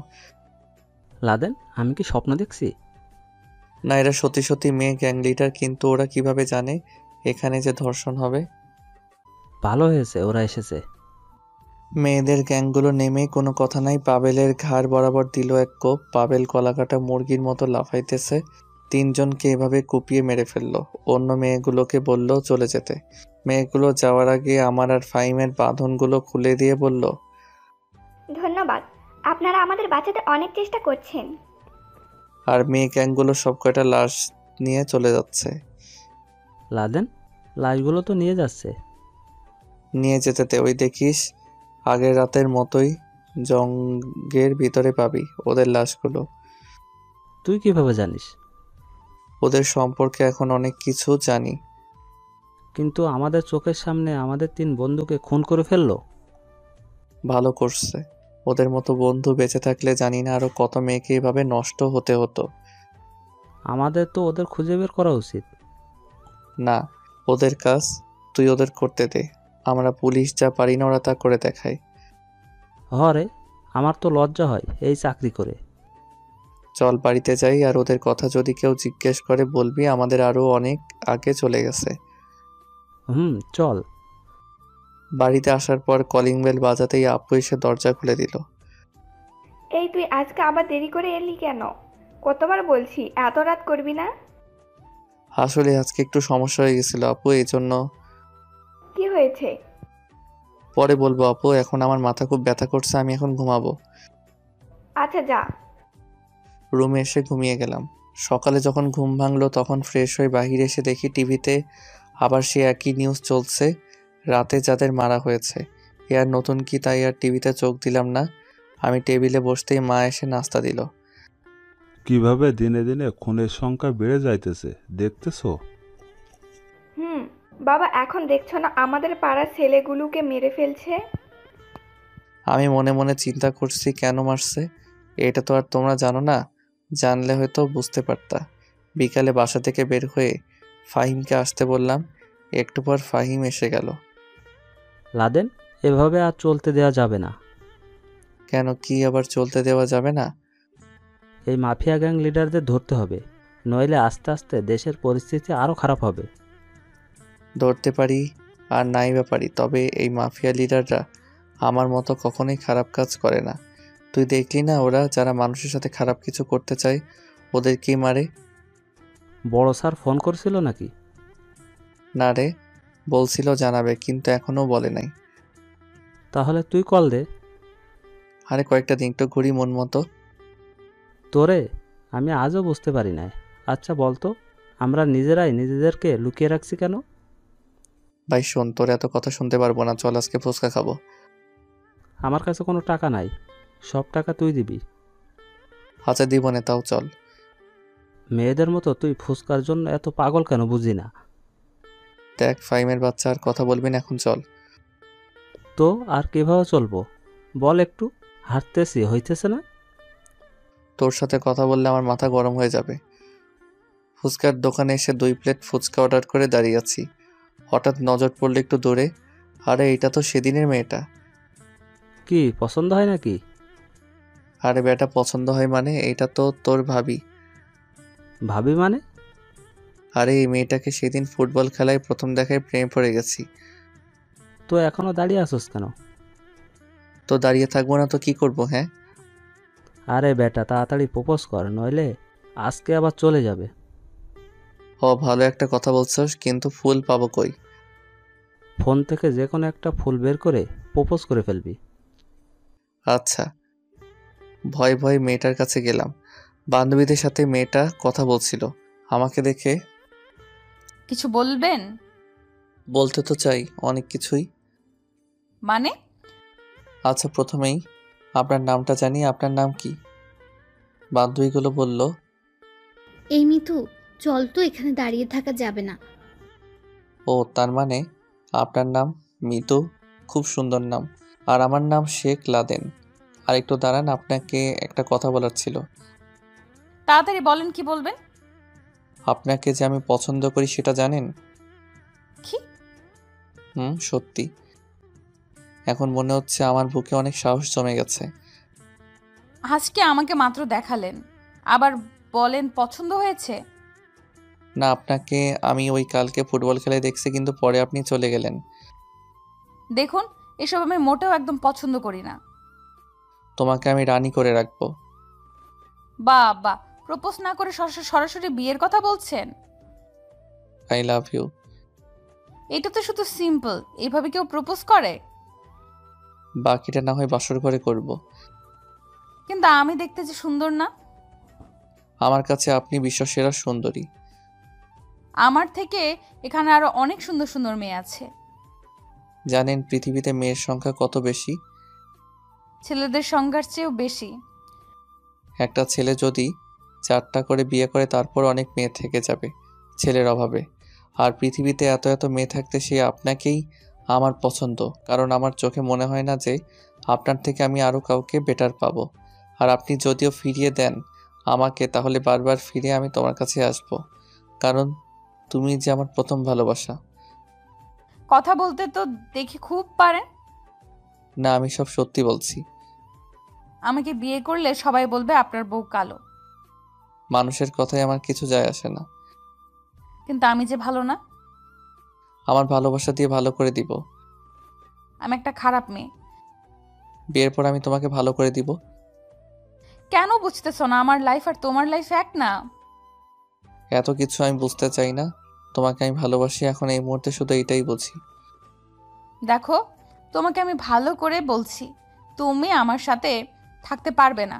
লাদেন, আমি কি স্বপ্ন দেখছি? না, এরা সত্যি সত্যি মেয়ে গ্যাং লিডার, কিন্তু ওরা কিভাবে জানে এখানে যে ধর্ষণ হবে? ভালো হয়েছে ওরা এসেছে। মেয়েদের গ্যাংগুলো নেমে কোনো কথা নাই পাভেলের ঘাড় বরাবর দিল এক কোপ। পাভেল গলাকাটা মুরগির মতো লাফাইতেছে। 3 জনকে এভাবে কুপিয়ে মেরে ফেললো। অন্য মেয়েগুলোকে বলল চলে যেতে। মেয়েগুলো যাওয়ার আগে আমার আর ফাহিমের বাঁধনগুলো খুলে দিয়ে বলল, ধন্যবাদ, আপনারা আমাদের বাঁচাতে অনেক চেষ্টা করছেন। আর মেয়ে গ্যাংগুলো সব কয়টা লাশ নিয়ে চলে যাচ্ছে। লাদেন, লাশগুলো তো নিয়ে যাচ্ছে। নিয়ে যেতে দে, ওই দেখিস আগের রাতের মতোই জঙ্গের ভিতরে পাবি ওদের লাশগুলো। তুই কিভাবে জানিস? ওদের সম্পর্কে এখন অনেক কিছু জানি। কিন্তু আমাদের চোখের সামনে আমাদের 3 বন্ধুকে খুন করে ফেললো। ভালো করছে। ওদের মতো বন্ধু বেঁচে থাকলে জানি না আরো কত মেয়েকে এভাবে নষ্ট হতে হতো। আমাদের তো ওদের খুঁজে বের করা উচিত। না, ওদের কাজ তুই ওদের করতে দে। আমরা পুলিশ যা পারি না ওরা তা করে দেখায়। হরে, আমার তো লজ্জা হয় এই চাকরি করে। চল বাড়িতে যাই, আর ওদের কথা যদি কেউ জিজ্ঞেস করে বলবি আমাদের আরো অনেক আগে চলে গেছে। চল। বাড়িতে আসার পর কলিং বেল বাজাতেই আপু এসে দরজা খুলে দিল। এই তুই আজকে আবার দেরি করে এলি কেন? কতবার বলছি এত রাত করবি না। আসলে আজকে একটু সমস্যা হয়ে গেছিল আপু, এই জন্য। কি হয়েছে? পরে বলবো আপু, এখন আমার মাথা খুব ব্যথা করছে, আমি এখন ঘুমাবো। আচ্ছা যা। রুমে এসে ঘুমিয়ে গেলাম। সকালে যখন ঘুম ভাঙলো তখন ফ্রেশ হয়ে বাহিরে এসে দেখি টিভিতে আবার সে একই নিউজ চলছে, রাতে যাদের মারা হয়েছে। এ আর নতুন কি, তাই আর টিভিতে চোখ দিলাম না। আমি টেবিলে বসতেই মা এসে নাস্তা দিল। কিভাবে দিনে দিনে খুনের সংখ্যা বেড়ে যাইতেছে দেখতেছো? বাবা, এখন দেখছো না আমাদের পাড়ার ছেলেগুলোকে মেরে ফেলছে? আমি মনে মনে চিন্তা করছি কেন মারছে। এটা তো আর তোমরা জানো না, জানলে হয়তো বুঝতে পারতা। বিকালে বাসা থেকে বের হয়ে ফাহিমকে আসতে বললাম, একটু পর ফাহিম এসে গেল। লাদেন, এভাবে আর চলতে দেওয়া যাবে না। কেন, কি আবার চলতে দেওয়া যাবে না? এই মাফিয়া গ্যাং লিডারদের ধরতে হবে, নইলে আস্তে আস্তে দেশের পরিস্থিতি আরও খারাপ হবে। ধরতে পারি আর নাই বা পারি, তবে এই মাফিয়া লিডাররা আমার মতো কখনোই খারাপ কাজ করে না। তুই দেখলি না, ওরা যারা মানুষের সাথে খারাপ কিছু করতে চায় ওদেরকেই মারে। বড় স্যার ফোন করেছিল নাকি? না রে, বলছিল জানাবে কিন্তু এখনও বলে নাই। তাহলে তুই কল দে। আরে কয়েকটা দিন তো ঘুরি মন মতো। তোরে আমি আজও বুঝতে পারি নাই। আচ্ছা বলতো, আমরা নিজেরাই নিজেদেরকে লুকিয়ে রাখছি কেন? ভাই শোন, তোর এত কথা শুনতে পারবো না, চল আজকে ফুচকা খাবো। আমার কাছে কোনো টাকা নাই, সব টাকা তুই দিবি। আচ্ছা দিব না, তাও চল। মেয়েদের মতো তুই ফুসকার জন্য এত পাগল কেন বুঝি না। দেখ ফাইমের বাচ্চা, আর কথা বলবি না, এখন চল। তো আর কিভাবে চলবো বল একটু, হাঁটতেছি হইতেছে না। তোর সাথে কথা বললে আমার মাথা গরম হয়ে যাবে। ফুচকার দোকানে এসে 2 প্লেট ফুচকা অর্ডার করে দাঁড়িয়ে আছি, হঠাৎ নজর পড়লো একটু দূরে। আরে এটা তো সেদিনের মেয়েটা। কি পছন্দ হয় নাকি? আরে বেটা পছন্দ হয় মানে, এটা তো তোর ভাবি। ভাবি মানে? আরে এই মেয়েটাকে সেদিন ফুটবল খেলায় প্রথম দেখায় প্রেমে পড়ে গেছি। তো এখনো দাঁড়িয়ে আছোস কেন? তো দাঁড়িয়ে থাকবো না তো কি করব? হ্যাঁ আরে বেটা তাড়াতাড়ি প্রপোজ কর, নইলে আজকে আবার চলে যাবে। ও ভালো একটা কথা বলছস, কিন্তু ফুল পাবো কই? ফোন থেকে যে কোনো একটা ফুল বের করে প্রপোজ করে ফেলবি। আচ্ছা। ভয় ভয় মেয়েটার কাছে গেলাম। বান্ধবীদের সাথে মেয়েটা কথা বলছিল, আমাকে দেখে। কিছু বলবেন? বলতে তো চাই অনেক কিছুই। মানে? আচ্ছা প্রথমেই আপনার নামটা জানি, আপনার নাম কি? বান্ধবীগুলো বলল, এই মিতু, চল তো, এখানে দাঁড়িয়ে থাকা যাবে না। ও তার মানে আপনার নাম মিতু, খুব সুন্দর নাম। আর আমার নাম শেখ লাদেন। আর একটু দাঁড়ান, আপনাকে একটা কথা বলার ছিল। তাড়াতাড়ি বলেন, কি বলবেন? আপনাকে যে আমি পছন্দ করি সেটা জানেন? কি? সত্যি। এখন মনে হচ্ছে আমার বুকে অনেক সাহস জমে গেছে। আজকে আমাকে মাত্র দেখালেন, আবার বলেন পছন্দ হয়েছে? না, আপনাকে আমি ওই কালকে ফুটবল খেলায় দেখছি, কিন্তু পরে আপনি চলে গেলেন। দেখুন, এসব আমি মোটেও একদম পছন্দ করি না। তোমাকে আমি রানী করে রাখবো। বাবা, প্রপোজ না করে সরাসরি বিয়ের কথা বলছেন? I love you. এটা তো শুধু সিম্পল, এইভাবে কেউ প্রপোজ করে? বাকিটা না হয় বাসর ঘরে করব। কিন্তু আমি দেখতে যে সুন্দর না? আমার কাছে আপনি বিশ্বসেরা সুন্দরী। আমার থেকে এখানে আরো অনেক সুন্দর সুন্দর মেয়ে আছে। জানেন পৃথিবীতে মেয়ের সংখ্যা কত বেশি? ছেলেদের সংখ্যার চেয়েও বেশি। একটা ছেলে যদি 4টা করে বিয়ে করে, তারপর অনেক মেয়ে থেকে যাবে ছেলের অভাবে। আর পৃথিবীতে এত এত মেয়ে থাকতে সে আপনাকেই আমার পছন্দ, কারণ আমার চোখে মনে হয় না যে আপনার থেকে আমি আরও কাউকে বেটার পাবো। আর আপনি যদিও ফিরিয়ে দেন আমাকে, তাহলে বারবার ফিরে আমি তোমার কাছে আসব, কারণ তুমি যে আমার প্রথম ভালোবাসা। কথা বলতে তো দেখি খুব পারেন। না, আমি সব সত্যি বলছি। আমাকে বিয়ে করলে সবাই বলবে আপনার বউ কালো। মানুষের কথায় আমার কিছু যায় আসে না। কিন্তু আমি যে ভালো না। আমার ভালোবাসা দিয়ে ভালো করে দিব। আমি একটা খারাপ মেয়ে। বিয়ের পর আমি তোমাকে ভালো করে দিব। কেন বুঝতেছ না? আমার লাইফ আর তোমার লাইফ এক না। এত কিছু আমি বুঝতে চাই না, তোমাকে আমি ভালোবাসি, এখন এই মুহূর্তে শুধু এইটাই বুঝি। দেখো, তোমাকে আমি ভালো করে বলছি, তুমি আমার সাথে থাকতে পারবে না।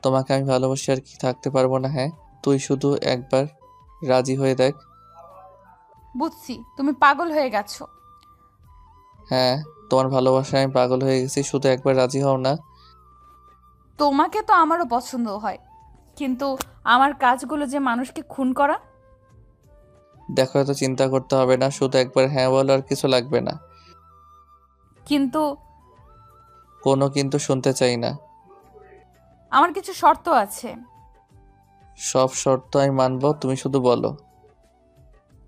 তোমাকে আমি ভালোবাসি আর কি থাকতে পারবো না? হ্যাঁ, তুই শুধু একবার রাজি হয়ে দেখ। বুঝছি তুমি পাগল হয়ে গেছো। হ্যাঁ, তোমার ভালোবাসায় আমি পাগল হয়ে গেছি, শুধু একবার রাজি হও না। তোমাকে তো আমারও পছন্দ হয়, কিন্তু আমার কাজগুলো যে মানুষকে খুন করা। দেখো, এত চিন্তা করতে হবে না, শুধু একবার হ্যাঁ বলো, আর কিছু লাগবে না। কিন্তু কোনো কিন্তু শুনতে চাই না। আমার কিছু শর্ত আছে। সব শর্ত আমি মানবো, তুমি শুধু বলো।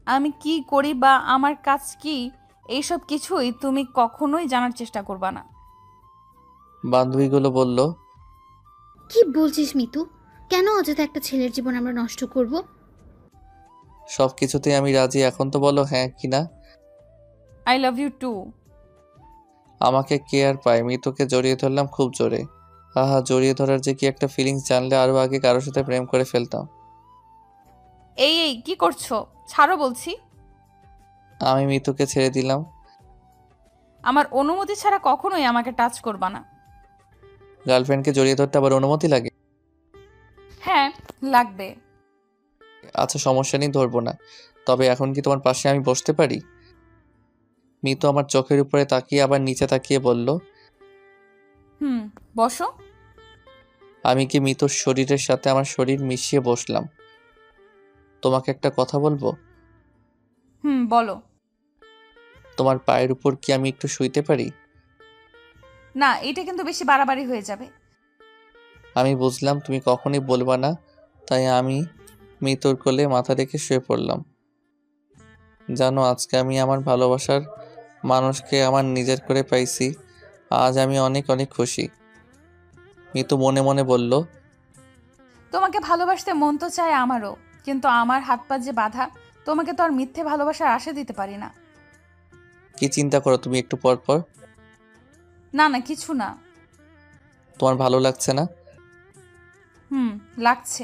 আমি কি করি বা আমার কাজ কি, এইসব কিছুই তুমি কখনোই জানার চেষ্টা করবা না। বান্ধবীগুলো বলল, কি বলছিস মিতু? কেন অযথা একটা ছেলের জীবন আমরা নষ্ট করব? সব কিছুতেই আমি রাজি, এখন তো বলো হ্যাঁ কি না। I love you too. আমাকে কে আর পায়? মিতুকে জড়িয়ে ধরলাম খুব জোরে। আহা, জড়িয়ে ধরার যে কি একটা ফিলিংস, জানলে আরো আগে কারোর সাথে প্রেম করে ফেলতাম। এই এই কি করছো? ছাড়ো বলছি। আমি মিতুকে ছেড়ে দিলাম। আমার অনুমতি ছাড়া কখনোই আমাকে টাচ করবা না। গার্লফ্রেন্ডকে জড়িয়ে ধরতে আবার অনুমতি লাগে? হ্যাঁ, লাগবে। আচ্ছা, সমস্যা নেই, ধরবো না। তবে এখন কি তোমার পাশে আমি বসতে পারি? মিতু আমার চোখের উপরে তাকিয়ে আবার নিচে তাকিয়ে বলল। বসো। আমি কি মিতুর শরীরের সাথে আমার শরীর মিশিয়ে বসলাম। তোমাকে একটা কথা বলবো? বলো। তোমার পায়ের উপর কি আমি একটু শুইতে পারি? না, এটা কিন্তু বেশি বাড়াবাড়ি হয়ে যাবে। আমি বুঝলাম তুমি কখনই বলবা না, তাই আমি মিতুর কোলে মাথা রেখে শুয়ে পড়লাম। জানো, আজকে আমি আমার ভালোবাসার মানুষকে আমার নিজের করে পাইছি। আজ আমি অনেক অনেক খুশি। মিতু মনে মনে বলল। তোমাকে ভালোবাসতে মন তো চায় আমারও, কিন্তু আমার হাত পা যে বাঁধা, তোমাকে তো আর মিথ্যে ভালোবাসার আশা দিতে পারি না। কি চিন্তা করো তুমি একটু পর পর? না না, কিছু না। তোমার ভালো লাগছে না? লাগছে।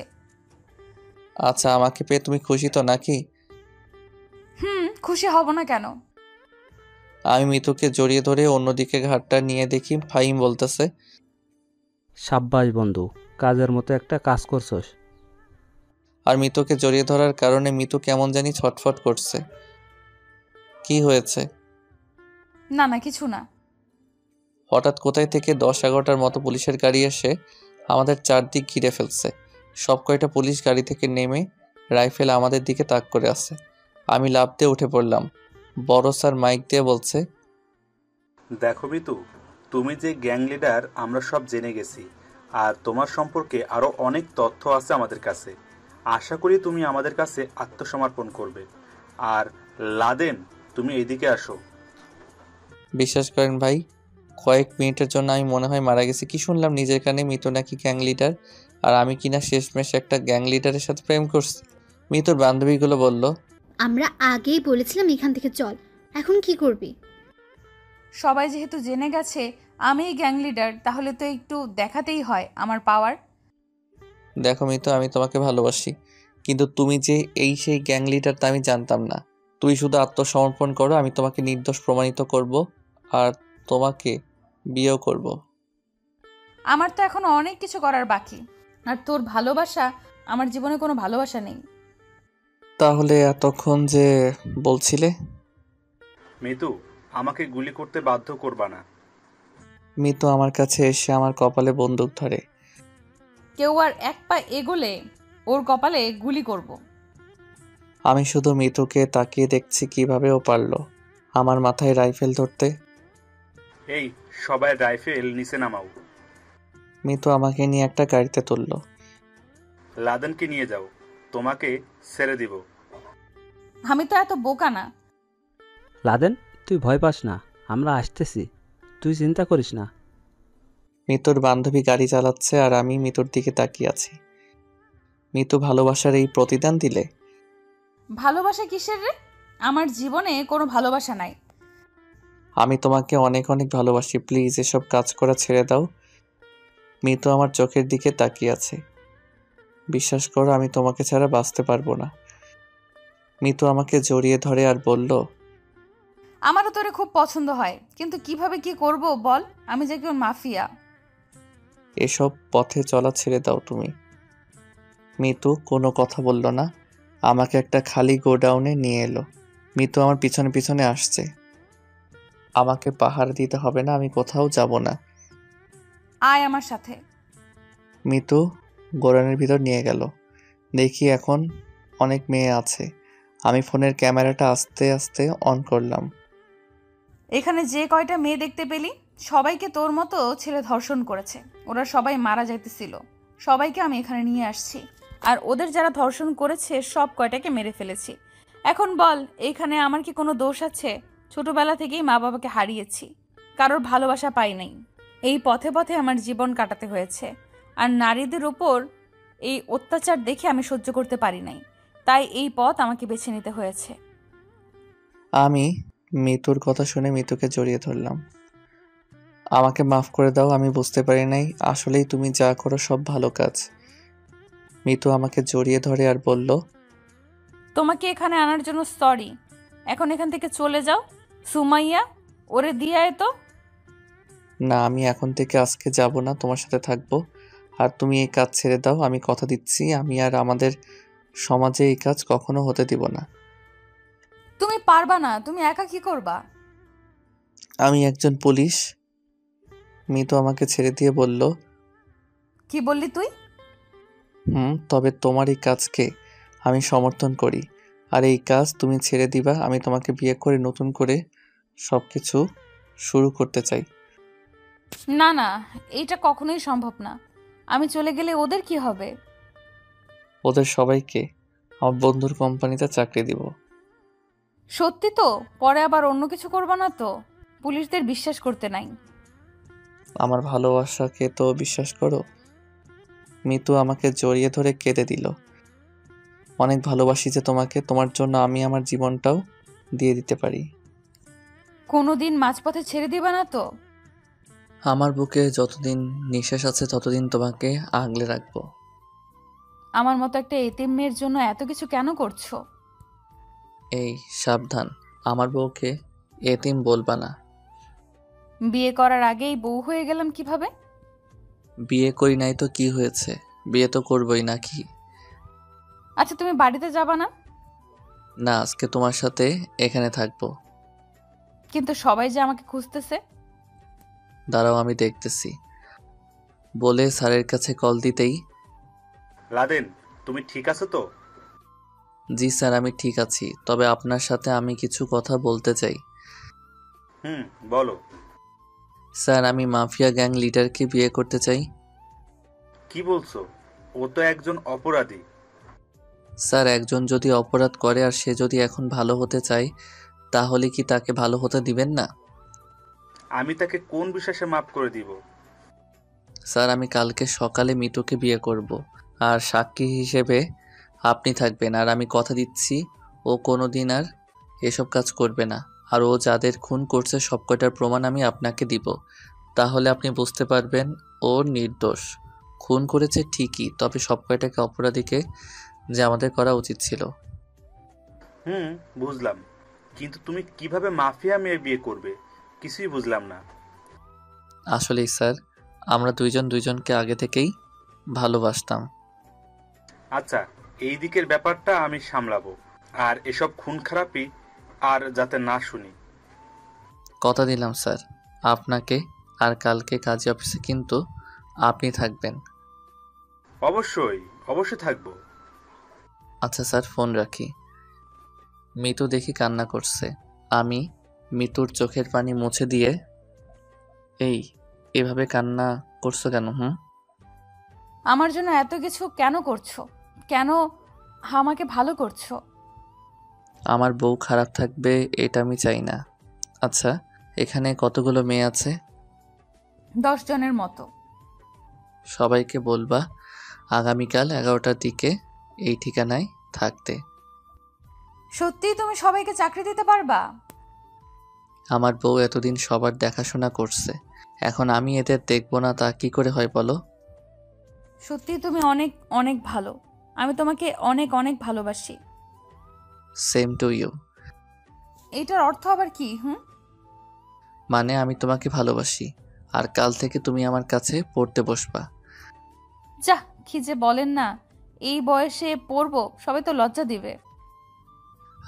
আচ্ছা, আমাকে পেয়ে তুমি খুশি তো নাকি? খুশি হব না কেন? আমি মিতুকে জড়িয়ে ধরে অন্যদিকে ঘাটটা নিয়ে দেখি ফাহিম বলতেছে। সাব্বাস বন্ধু, কাজের মতো একটা কাজ করছস। আর মিতুকে জড়িয়ে ধরার কারণে মিতু কেমন জানি ছটফট করছে। কি হয়েছে? না না, কিছু না। হঠাৎ কোথায় থেকে 10-11টার মতো পুলিশের গাড়ি এসে আমাদের চারদিক ঘিরে ফেলছে। সব কয়টা পুলিশ গাড়ি থেকে নেমে রাইফেল আমাদের দিকে তাক করে আছে। আমি লাফ দিয়ে উঠে পড়লাম। বড় স্যার মাইক দিয়ে বলছে। দেখো মিতু, তুমি যে গ্যাং লিডার আমরা সব জেনে গেছি, আর তোমার সম্পর্কে আরো অনেক তথ্য আছে আমাদের কাছে। আশা করি তুমি আমাদের কাছে আত্মসমর্পণ করবে। আর লাদেন, তুমি এদিকে আসো। বিশ্বাস করেন ভাই, কয়েক মিনিটের জন্য আমি মনে হয় মারা গেছি। কি শুনলাম নিজের কানে মিতু নাকি গ্যাং লিডার, আর আমি কিনা শেষমেশ একটা গ্যাং লিডারের সাথে প্রেম করছি। মিতুর বান্ধবীগুলো বলল। আমরা আগেই বলেছিলাম এখান থেকে চল, এখন কি করবি? সবাই যেহেতু জেনে গেছে আমি গ্যাং লিডার, তাহলে তো একটু দেখাতেই হয় আমার পাওয়ার। দেখো মিতু, আমি তোমাকে ভালোবাসি, কিন্তু তুমি যে সেই গ্যাং লিডার তা আমি জানতাম না। তুই শুধু আত্মসমর্পণ করো, আমি তোমাকে নির্দোষ প্রমাণিত করব, আর তোমাকে বিয়েও করব। আমার তো এখনো অনেক কিছু করার বাকি, আর তোর ভালোবাসা, আমার জীবনে কোনো ভালোবাসা নেই। তাহলে এতক্ষণ যে বলছিলে? মিতু, আমাকে গুলি করতে বাধ্য করবা না। মিতু আমার কাছে এসে আমার কপালে বন্দুক ধরে। কেউ আর এক পা এগোলে ওর কপালে গুলি করব। আমি শুধু মিতুকে তাকিয়ে দেখছি কিভাবে ও পারল আমার মাথায় রাইফেল ধরতে। এই সবাই রাইফেল নিচে নামাও। মিতু আমাকে নিয়ে একটা গাড়িতে তুলল। লাদেনকে নিয়ে যাও, তোমাকে ছেড়ে দিব। আমি তো এত বোকা না। লাদেন, তুই ভয় পাস না, আমরা আসতেছি, তুই চিন্তা করিস না। মিতুর বান্ধবী গাড়ি চালাচ্ছে আর আমি মিতুর দিকে তাকিয়ে আছি। মিতু ভালোবাসার এই প্রতিদান দিলে? ভালোবাসা কিসের রে? আমার জীবনে কোনো ভালোবাসা নাই। আমি তোমাকে অনেক অনেক ভালোবাসি, প্লিজ এসব কাজ করা ছেড়ে দাও। মিতু আমার চোখের দিকে তাকিয়ে আছে। বিশ্বাস করো, আমি তোমাকে ছাড়া বাঁচতে পারবো না। মিতু আমাকে জড়িয়ে ধরে আর বলল। আমারও তোরে খুব পছন্দ হয়, কিন্তু কিভাবে কি করব বল, আমি যে কেউ মাফিয়া। এসব পথে চলা ছেড়ে দাও তুমি। মিতু কোনো কথা বলল না, আমাকে একটা খালি গোডাউনে নিয়ে এলো। মিতু আমার পিছনে পিছনে আসছে। আমাকে পাহারা দিতে হবে না, আমি কোথাও যাব না। আয় আমার সাথে। মিতু গোডাউনের ভিতর নিয়ে গেল। দেখি এখন অনেক মেয়ে আছে। আমি ফোনের ক্যামেরাটা আস্তে আস্তে অন করলাম। এখানে যে কয়টা মেয়ে দেখতে পেলি, সবাইকে তোর মতো ছেলে ধর্ষণ করেছে। ওরা সবাই মারা যাইতেছিল, সবাইকে আমি এখানে নিয়ে আসছি, আর ওদের যারা ধর্ষণ করেছে সব কয়টাকে মেরে ফেলেছি। এখন বল, এইখানে আমার কি কোনো দোষ আছে? ছোটবেলা থেকেই মা বাবাকে হারিয়েছি, কারোর ভালোবাসা পাই নাই। এই পথে পথে আমার জীবন কাটাতে হয়েছে, আর নারীদের উপর এই অত্যাচার দেখে আমি সহ্য করতে পারি নাই, তাই এই পথ আমাকে বেছে নিতে হয়েছে। আমি মিতুর কথা শুনে মিতুকে জড়িয়ে ধরলাম। আমাকে মাফ করে দাও, আমি বুঝতে পারি নাই আসলেই তুমি যা করো সব ভালো কাজ। মিতু আমাকে জড়িয়ে ধরে আর বলল। তোমাকে এখানে আনার জন্য সরি। এখন এখান থেকে চলে যাও। সুমাইয়া, ওরে দিয়ে আয় তো। না, আমি এখন থেকে আজকে যাব না, তোমার সাথে থাকবো। আর তুমি এই কাজ ছেড়ে দাও, আমি কথা দিচ্ছি আমি আর আমাদের সমাজে এই কাজ কখনো হতে দিব না। তুমি পারবা না, তুমি একা কি করবা? আমি একজন পুলিশ। মিতু আমাকে ছেড়ে দিয়ে বলল, কি বললি তুই? তবে তোমার এই কাজকে আমি সমর্থন করি। আর এই কাজ তুমি ছেড়ে দিবা, আমি তোমাকে বিয়ে করে নতুন করে সব কিছু শুরু করতে চাই। না না, এইটা কখনোই সম্ভব না। আমি চলে গেলে ওদের কি হবে? ওদের সবাইকে আমার বন্ধুর কোম্পানিতে চাকরি দিব। সত্যি তো? পরে আবার অন্য কিছু করবা না তো? পুলিশদের বিশ্বাস করতে নাই। আমার ভালোবাসাকে তো বিশ্বাস করো। মিতু আমাকে জড়িয়ে ধরে কেঁদে দিল। অনেক ভালোবাসি যে তোমাকে, তোমার জন্য আমি আমার জীবনটাও দিয়ে দিতে পারি। কোনোদিন মাঝপথে ছেড়ে দিবা না তো? আমার বুকে যতদিন নিঃশ্বাস আছে ততদিন তোমাকে আগলে রাখবো। আমার মতো একটা এতিম মেয়ের জন্য এত কিছু কেন করছো? এই সাবধান, আমার বউকে এতিম বলবা না। বিয়ে করার আগেই বউ হয়ে গেলাম কিভাবে? বিয়ে করি নাই তো কি হয়েছে, বিয়ে তো করবই নাকি। আচ্ছা, তুমি বাড়িতে যাবা না? না, আজকে তোমার সাথে এখানে থাকবো। কিন্তু সবাই যে আমাকে খুঁজতেছে। দাঁড়াও, আমি দেখতেছি বলে স্যারের কাছে কল দিতেই, লাদেন, তুমি ঠিক আছো তো? জি স্যার, আমি ঠিক আছি, তবে আপনার সাথে আমি কিছু কথা বলতে চাই। বলো। স্যার, আমি মাফিয়া গ্যাং লিডারকে বিয়ে করতে চাই। কি বলছো? ও তো একজন অপরাধী। স্যার, একজন যদি অপরাধ করে আর সে যদি এখন ভালো হতে চায়, তাহলে কি তাকে ভালো হতে দিবেন না? আমি তাকে কোন বিশ্বাসে মাফ করে দিব? স্যার, আমি কালকে সকালে মিতুকে বিয়ে করব, আর সাক্ষী হিসেবে আপনি থাকবেন। আর আমি কথা দিচ্ছি ও কোনোদিন আর এসব কাজ করবে না। আর ও যাদের খুন করছে সব কয়টার প্রমাণ আমি আপনাকে দিব। তাহলে আপনি বুঝতে পারবেন ও নির্দোষ। খুন করেছে ঠিকই, তবে সব কয়টাকে অপরাধীকে যে আমাদের করা উচিত ছিল। বুঝলাম, কিন্তু তুমি কিভাবে মাফিয়া মেয়ে বিয়ে করবে কিছুই বুঝলাম না। আসলেই স্যার, আমরা দুইজন দুইজনকে আগে থেকেই ভালোবাসতাম। আচ্ছা, এই দিকের ব্যাপারটা আমি সামলাবো। আর এসব খুন খারাপি আর যাতে না শুনি। কথা দিলাম স্যার আপনাকে। আর কালকে কাজী অফিসে কিন্তু আপনি থাকবেন। অবশ্যই অবশ্যই থাকবো। আচ্ছা স্যার, ফোন রাখি। মিতু দেখি কান্না করছে। আমি মিতুর চোখের পানি মুছে দিয়ে, এভাবে কান্না করছো কেন? আমার জন্য এত কিছু কেন করছো? কেন আমাকে ভালো করছো? আমার বউ খারাপ থাকবে এটা আমি চাই না। আচ্ছা, এখানে কতগুলো মেয়ে আছে? 10 জনের মতো। সবাইকে বলবা আগামীকাল 11টার দিকে এই ঠিকানায় থাকতে। সত্যিই তুমি সবাইকে চাকরি দিতে পারবা? আমার বউ এতদিন সবার দেখাশোনা করছে, এখন আমি এদের দেখব না তা কি করে হয় বলো? সত্যিই তুমি অনেক অনেক ভালো। আমি তোমাকে অনেক অনেক ভালোবাসি। Same to you. এটার অর্থ আবার কি? মানে আমি তোমাকে ভালোবাসি, আর কাল থেকে তুমি আমার কাছে পড়তে বসবা। যা, কি যে বলেন না, এই বয়সে পড়বো? সবাই তো লজ্জা দিবে।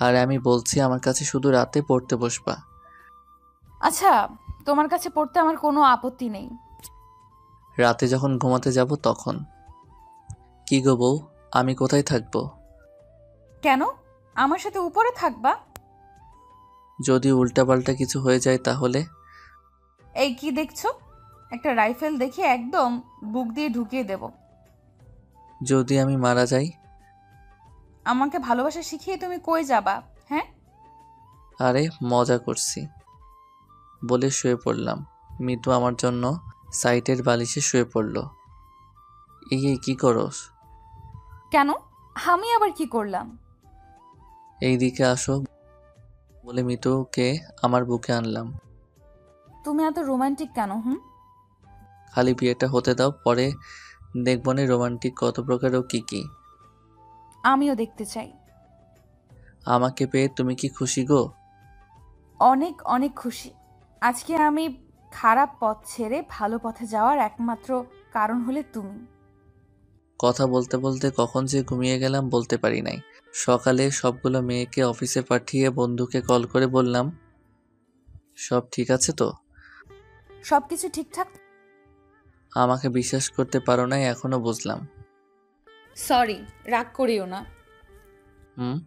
আর আমি বলছি আমার কাছে শুধু রাতে পড়তে বসবা। আচ্ছা, তোমার কাছে পড়তে আমার কোনো আপত্তি নেই। রাতে যখন ঘুমাতে যাব তখন। কি গো বউ, আমি কোথায় থাকবো? কেন? আমার সাথে উপরে থাকবা? যদি উল্টাপাল্টা কিছু হয়ে যায় তাহলে? এই কি দেখছো? একটা রাইফেল দেখি একদম বুক দিয়ে ঢুকিয়ে দেব। যদি আমি মারা যাই? আমাকে ভালোবাসা শিখিয়ে তুমি কই যাবা? হ্যাঁ, আরে মজা করছি বলে শুয়ে পড়লাম। মিতু আমার জন্য সাইটের বালিশে শুয়ে পড়ল। এই কি করস? কেন? আমি আবার কি করলাম? এইদিকে আসো বলে মিতুকে আমার বুকে আনলাম। তুমি এত রোমান্টিক কেন? খালি বিয়েটা হতে দাও, পরে দেখবনে রোমান্টিক কত প্রকার ও কি কি। আমিও দেখতে চাই। আমাকে পেয়ে তুমি কি খুশি গো? অনেক অনেক খুশি। আজকে আমি খারাপ পথ ছেড়ে ভালো পথে যাওয়ার একমাত্র কারণ হলে তুমি। কথা বলতে বলতে কখন যে ঘুমিয়ে গেলাম বলতে পারি নাই। সকালে সবগুলো মেয়েকে অফিসে পাঠিয়ে বন্ধুকে কল করে বললাম, সব ঠিক আছে তো? সবকিছু ঠিকঠাক। আমাকে বিশ্বাস করতে পারো নাই, এখনো বুঝলাম। সরি, রাগ করিও না। হুম,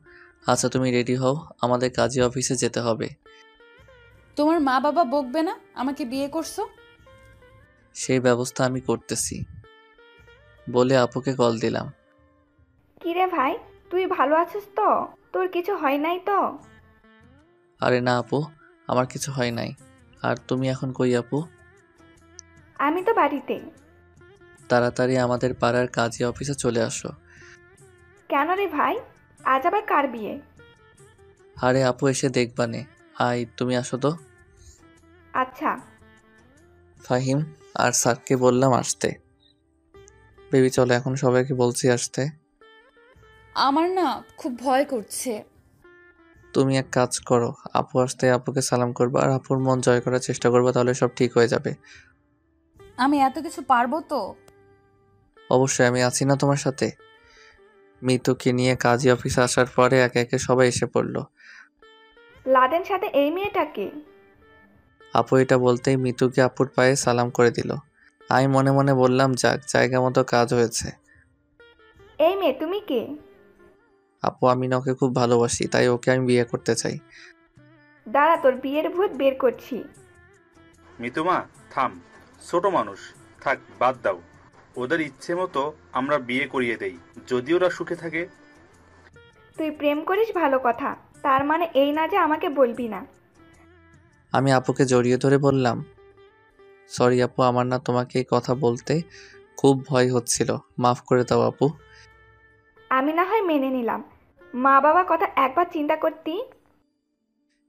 আচ্ছা তুমি রেডি হও, আমাদের কাজে অফিসে যেতে হবে। তোমার মা বাবা বকবে না আমাকে বিয়ে করছো? সেই ব্যবস্থা আমি করতেছি বলে আপুকে কল দিলাম। কিরে ভাই, তুই ভালো আছিস তো? তোর কিছু হয় নাই তো? আরে না আপু, আমার কিছু হয় নাই। আর তুমি এখন কই আপু? আমি তো বাড়িতে। তাড়াতাড়ি আমাদের পাড়ার কাজী অফিসে চলে আসো। কেন রে ভাই, আজ আবার কার বিয়ে? আরে আপু এসে দেখবানে। তুমি আসো তো। আচ্ছা। ফাহিম আর স্যারকে বললাম আসতে। বেবি চলো, এখন সবাইকে বলছি আসতে। আমার না খুব ভয় করছে। তুমি এক কাজ করো, আপু আসতে আপুকে সালাম করবা আর আপুর মন জয় করার চেষ্টা করবা, তাহলে সব ঠিক হয়ে যাবে। আমি এত কিছু পারবো তো? অবশ্যই, আমি আছি না তোমার সাথে। মিতুকে নিয়ে কাজী অফিসে আসার পরে একে একে সবাই এসে পড়লো। লাদেন সাথে এই মেয়েটাকে? আপু এটা বলতেই মিতুকে আপুর পায়ে সালাম করে দিল। আমি মনে মনে বললাম, যাক, জায়গা মতো কাজ হয়েছে। এই মেয়ে তুমি কে? আপু আমি না ওকে খুব ভালোবাসি, তাই ওকে আমি বিয়ে করতে চাই। দাঁড়া, তোর বিয়ের ভূত বের করছি। মিতুমা থাম, ছোট মানুষ, থাক বাদ দাও। ওদের ইচ্ছে মতো আমরা বিয়ে করিয়ে দেই, যদি ওরা সুখে থাকে। তুই প্রেম করিস ভালো কথা, তার মানে এই না যে আমাকে বলবি না। আমি আপুকে জড়িয়ে ধরে বললাম, সরি আপু, আমার না তোমাকে এই কথা বলতে খুব ভয় হচ্ছিল, মাফ করে দাও আপু। আমি না হয় মেনে নিলাম, মা বাবা কথা একবার চিন্তা করতি।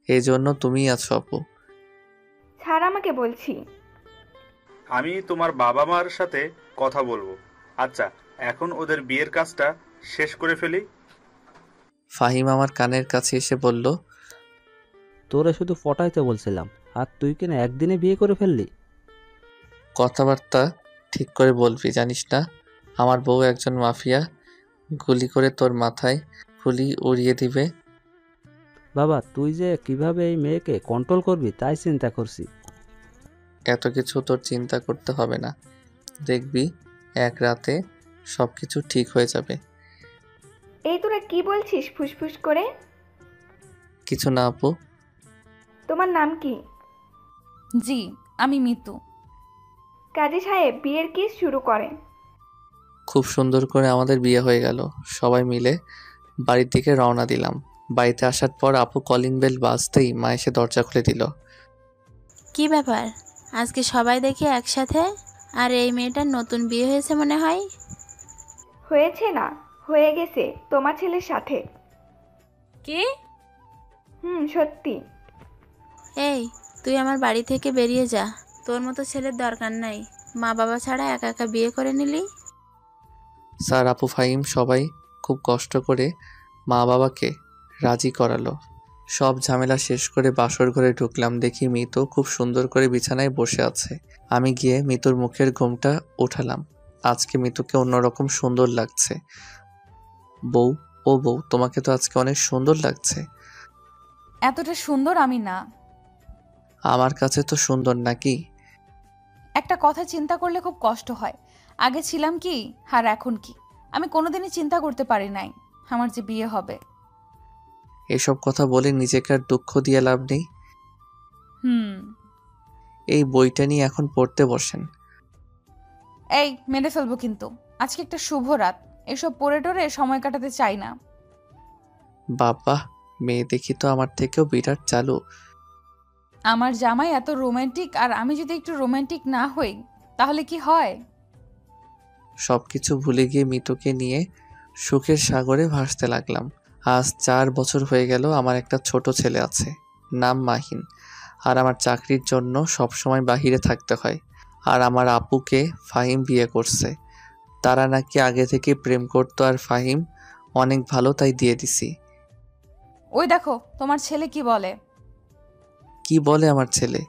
এই জন্য তুমিই আছো আপু। ছাড় আমাকে বলছি। আমি তোমার বাবা মার সাথে কথা বলবো। আচ্ছা, এখন ওদের বিয়ের কাজটা শেষ করে ফেলি। ফাহিম আমার কানের কাছে এসে বলল, তোরে শুধু পটাইতে বলছিলাম, আর তুই কিনা একদিনে বিয়ে করে ফেললি। কথাবার্তা ঠিক করে বলবি, জানিস না আমার বউ একজন মাফিয়া, গুলি করে তোর মাথায় গুলি উড়িয়ে দিবে। বাবা, তুই যে কিভাবে এই মেয়েকে কন্ট্রোল করবি তাই চিন্তা করছি। এত কিছু তোর চিন্তা করতে হবে না, দেখবি এক রাতে সব কিছু ঠিক হয়ে যাবে। এই তোরা কি বলছিস ফুসফুস করে? কিছু না আপু। তোমার নাম কি? জি, আমি মিতু। কাজী সাহেব বিয়ের কেস শুরু করেন। খুব সুন্দর করে আমাদের বিয়ে হয়ে গেল। সবাই মিলে বাড়ির দিকে রওনা দিলাম। বাড়িতে আসার পর আপু কলিং বেল বাজতেই মা এসে দরজা খুলে দিল। কি ব্যাপার, আজকে সবাই দেখি একসাথে? আর এই মেয়েটার নতুন বিয়ে হয়েছে মনে হয়। হয়েছে না, হয়ে গেছে তোমার ছেলের সাথে। কি? সত্যি। এই, তুই আমার বাড়ি থেকে বেরিয়ে যা, তোর মতো ছেলের দরকার নাই। মা বাবা ছাড়া একা একা বিয়ে করে নিলি। স্যার, আপু, ফাহিম সবাই খুব কষ্ট করে মা বাবাকে রাজি করালো। সব ঝামেলা শেষ করে বাসর ঘরে ঢুকলাম, দেখি মিতু খুব সুন্দর করে বিছানায় বসে আছে। আমি গিয়ে মিতুর মুখের ঘুমটা উঠালাম। আজকে মিতুকে অন্যরকম সুন্দর লাগছে। বউ, ও বউ, তোমাকে তো আজকে অনেক সুন্দর লাগছে। এতটা সুন্দর আমি না। আমার কাছে তো সুন্দর, নাকি? একটা কথা চিন্তা করলে খুব কষ্ট হয়। আগে ছিলাম কি আর এখন কি, আমি কোনোদিনই চিন্তা করতে পারি নাই আমার যে বিয়ে হবে। এসব কথা বলে নিজেকে আর দুঃখ দিয়ে লাভ নেই। এই বইটা নিয়ে এখন পড়তে বসেন। এই মেরে ফেলবো কিন্তু। আজকে একটা শুভ রাত, এসব পড়ে টরে সময় কাটাতে চাই না। বাবা, মেয়ে দেখি তো আমার থেকেও বিরাট চালু। আমার জামাই এত রোমান্টিক, আর আমি যদি একটু রোমান্টিক না হই তাহলে কি হয়? সবকিছু ভুলে গিয়ে মিতুকে নিয়ে সুখের সাগরে ভাসতে লাগলাম। আজ 4 বছর হয়ে গেল। আমার একটা ছোট ছেলে আছে, নাম মাহিন। আর আমার চাকরির জন্য সবসময় বাহিরে থাকতে হয়। আর আমার আপুকে ফাহিম বিয়ে করছে। তারা নাকি আগে থেকে প্রেম করতো, আর ফাহিম অনেক ভালো, তাই দিয়ে দিছি। ওই দেখো তোমার ছেলে কি বলে। কি বলে আমার ছেলে?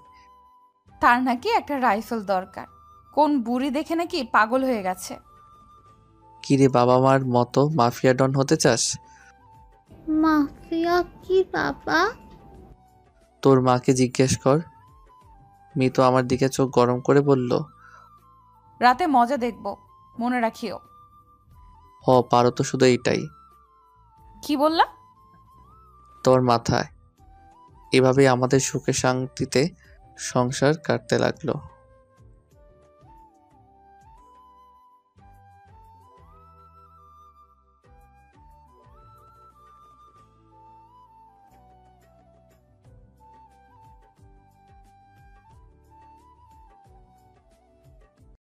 তার নাকি একটা রাইফেল দরকার। কোন বুড়ি দেখে নাকি পাগল হয়ে গেছে। কিরে, বাবা মার মতো মাফিয়া ডন হতে চাস? মাফিয়া কি বাবা? তোর মাকে জিজ্ঞেস কর। মিতু আমার দিকে চোখ গরম করে বলল, রাতে মজা দেখবো, মনে রাখিও। পারো তো শুধু এইটাই। কি বললা? তোর মাথায়। এভাবেই আমাদের সুখে শান্তিতে সংসার কাটতে লাগলো।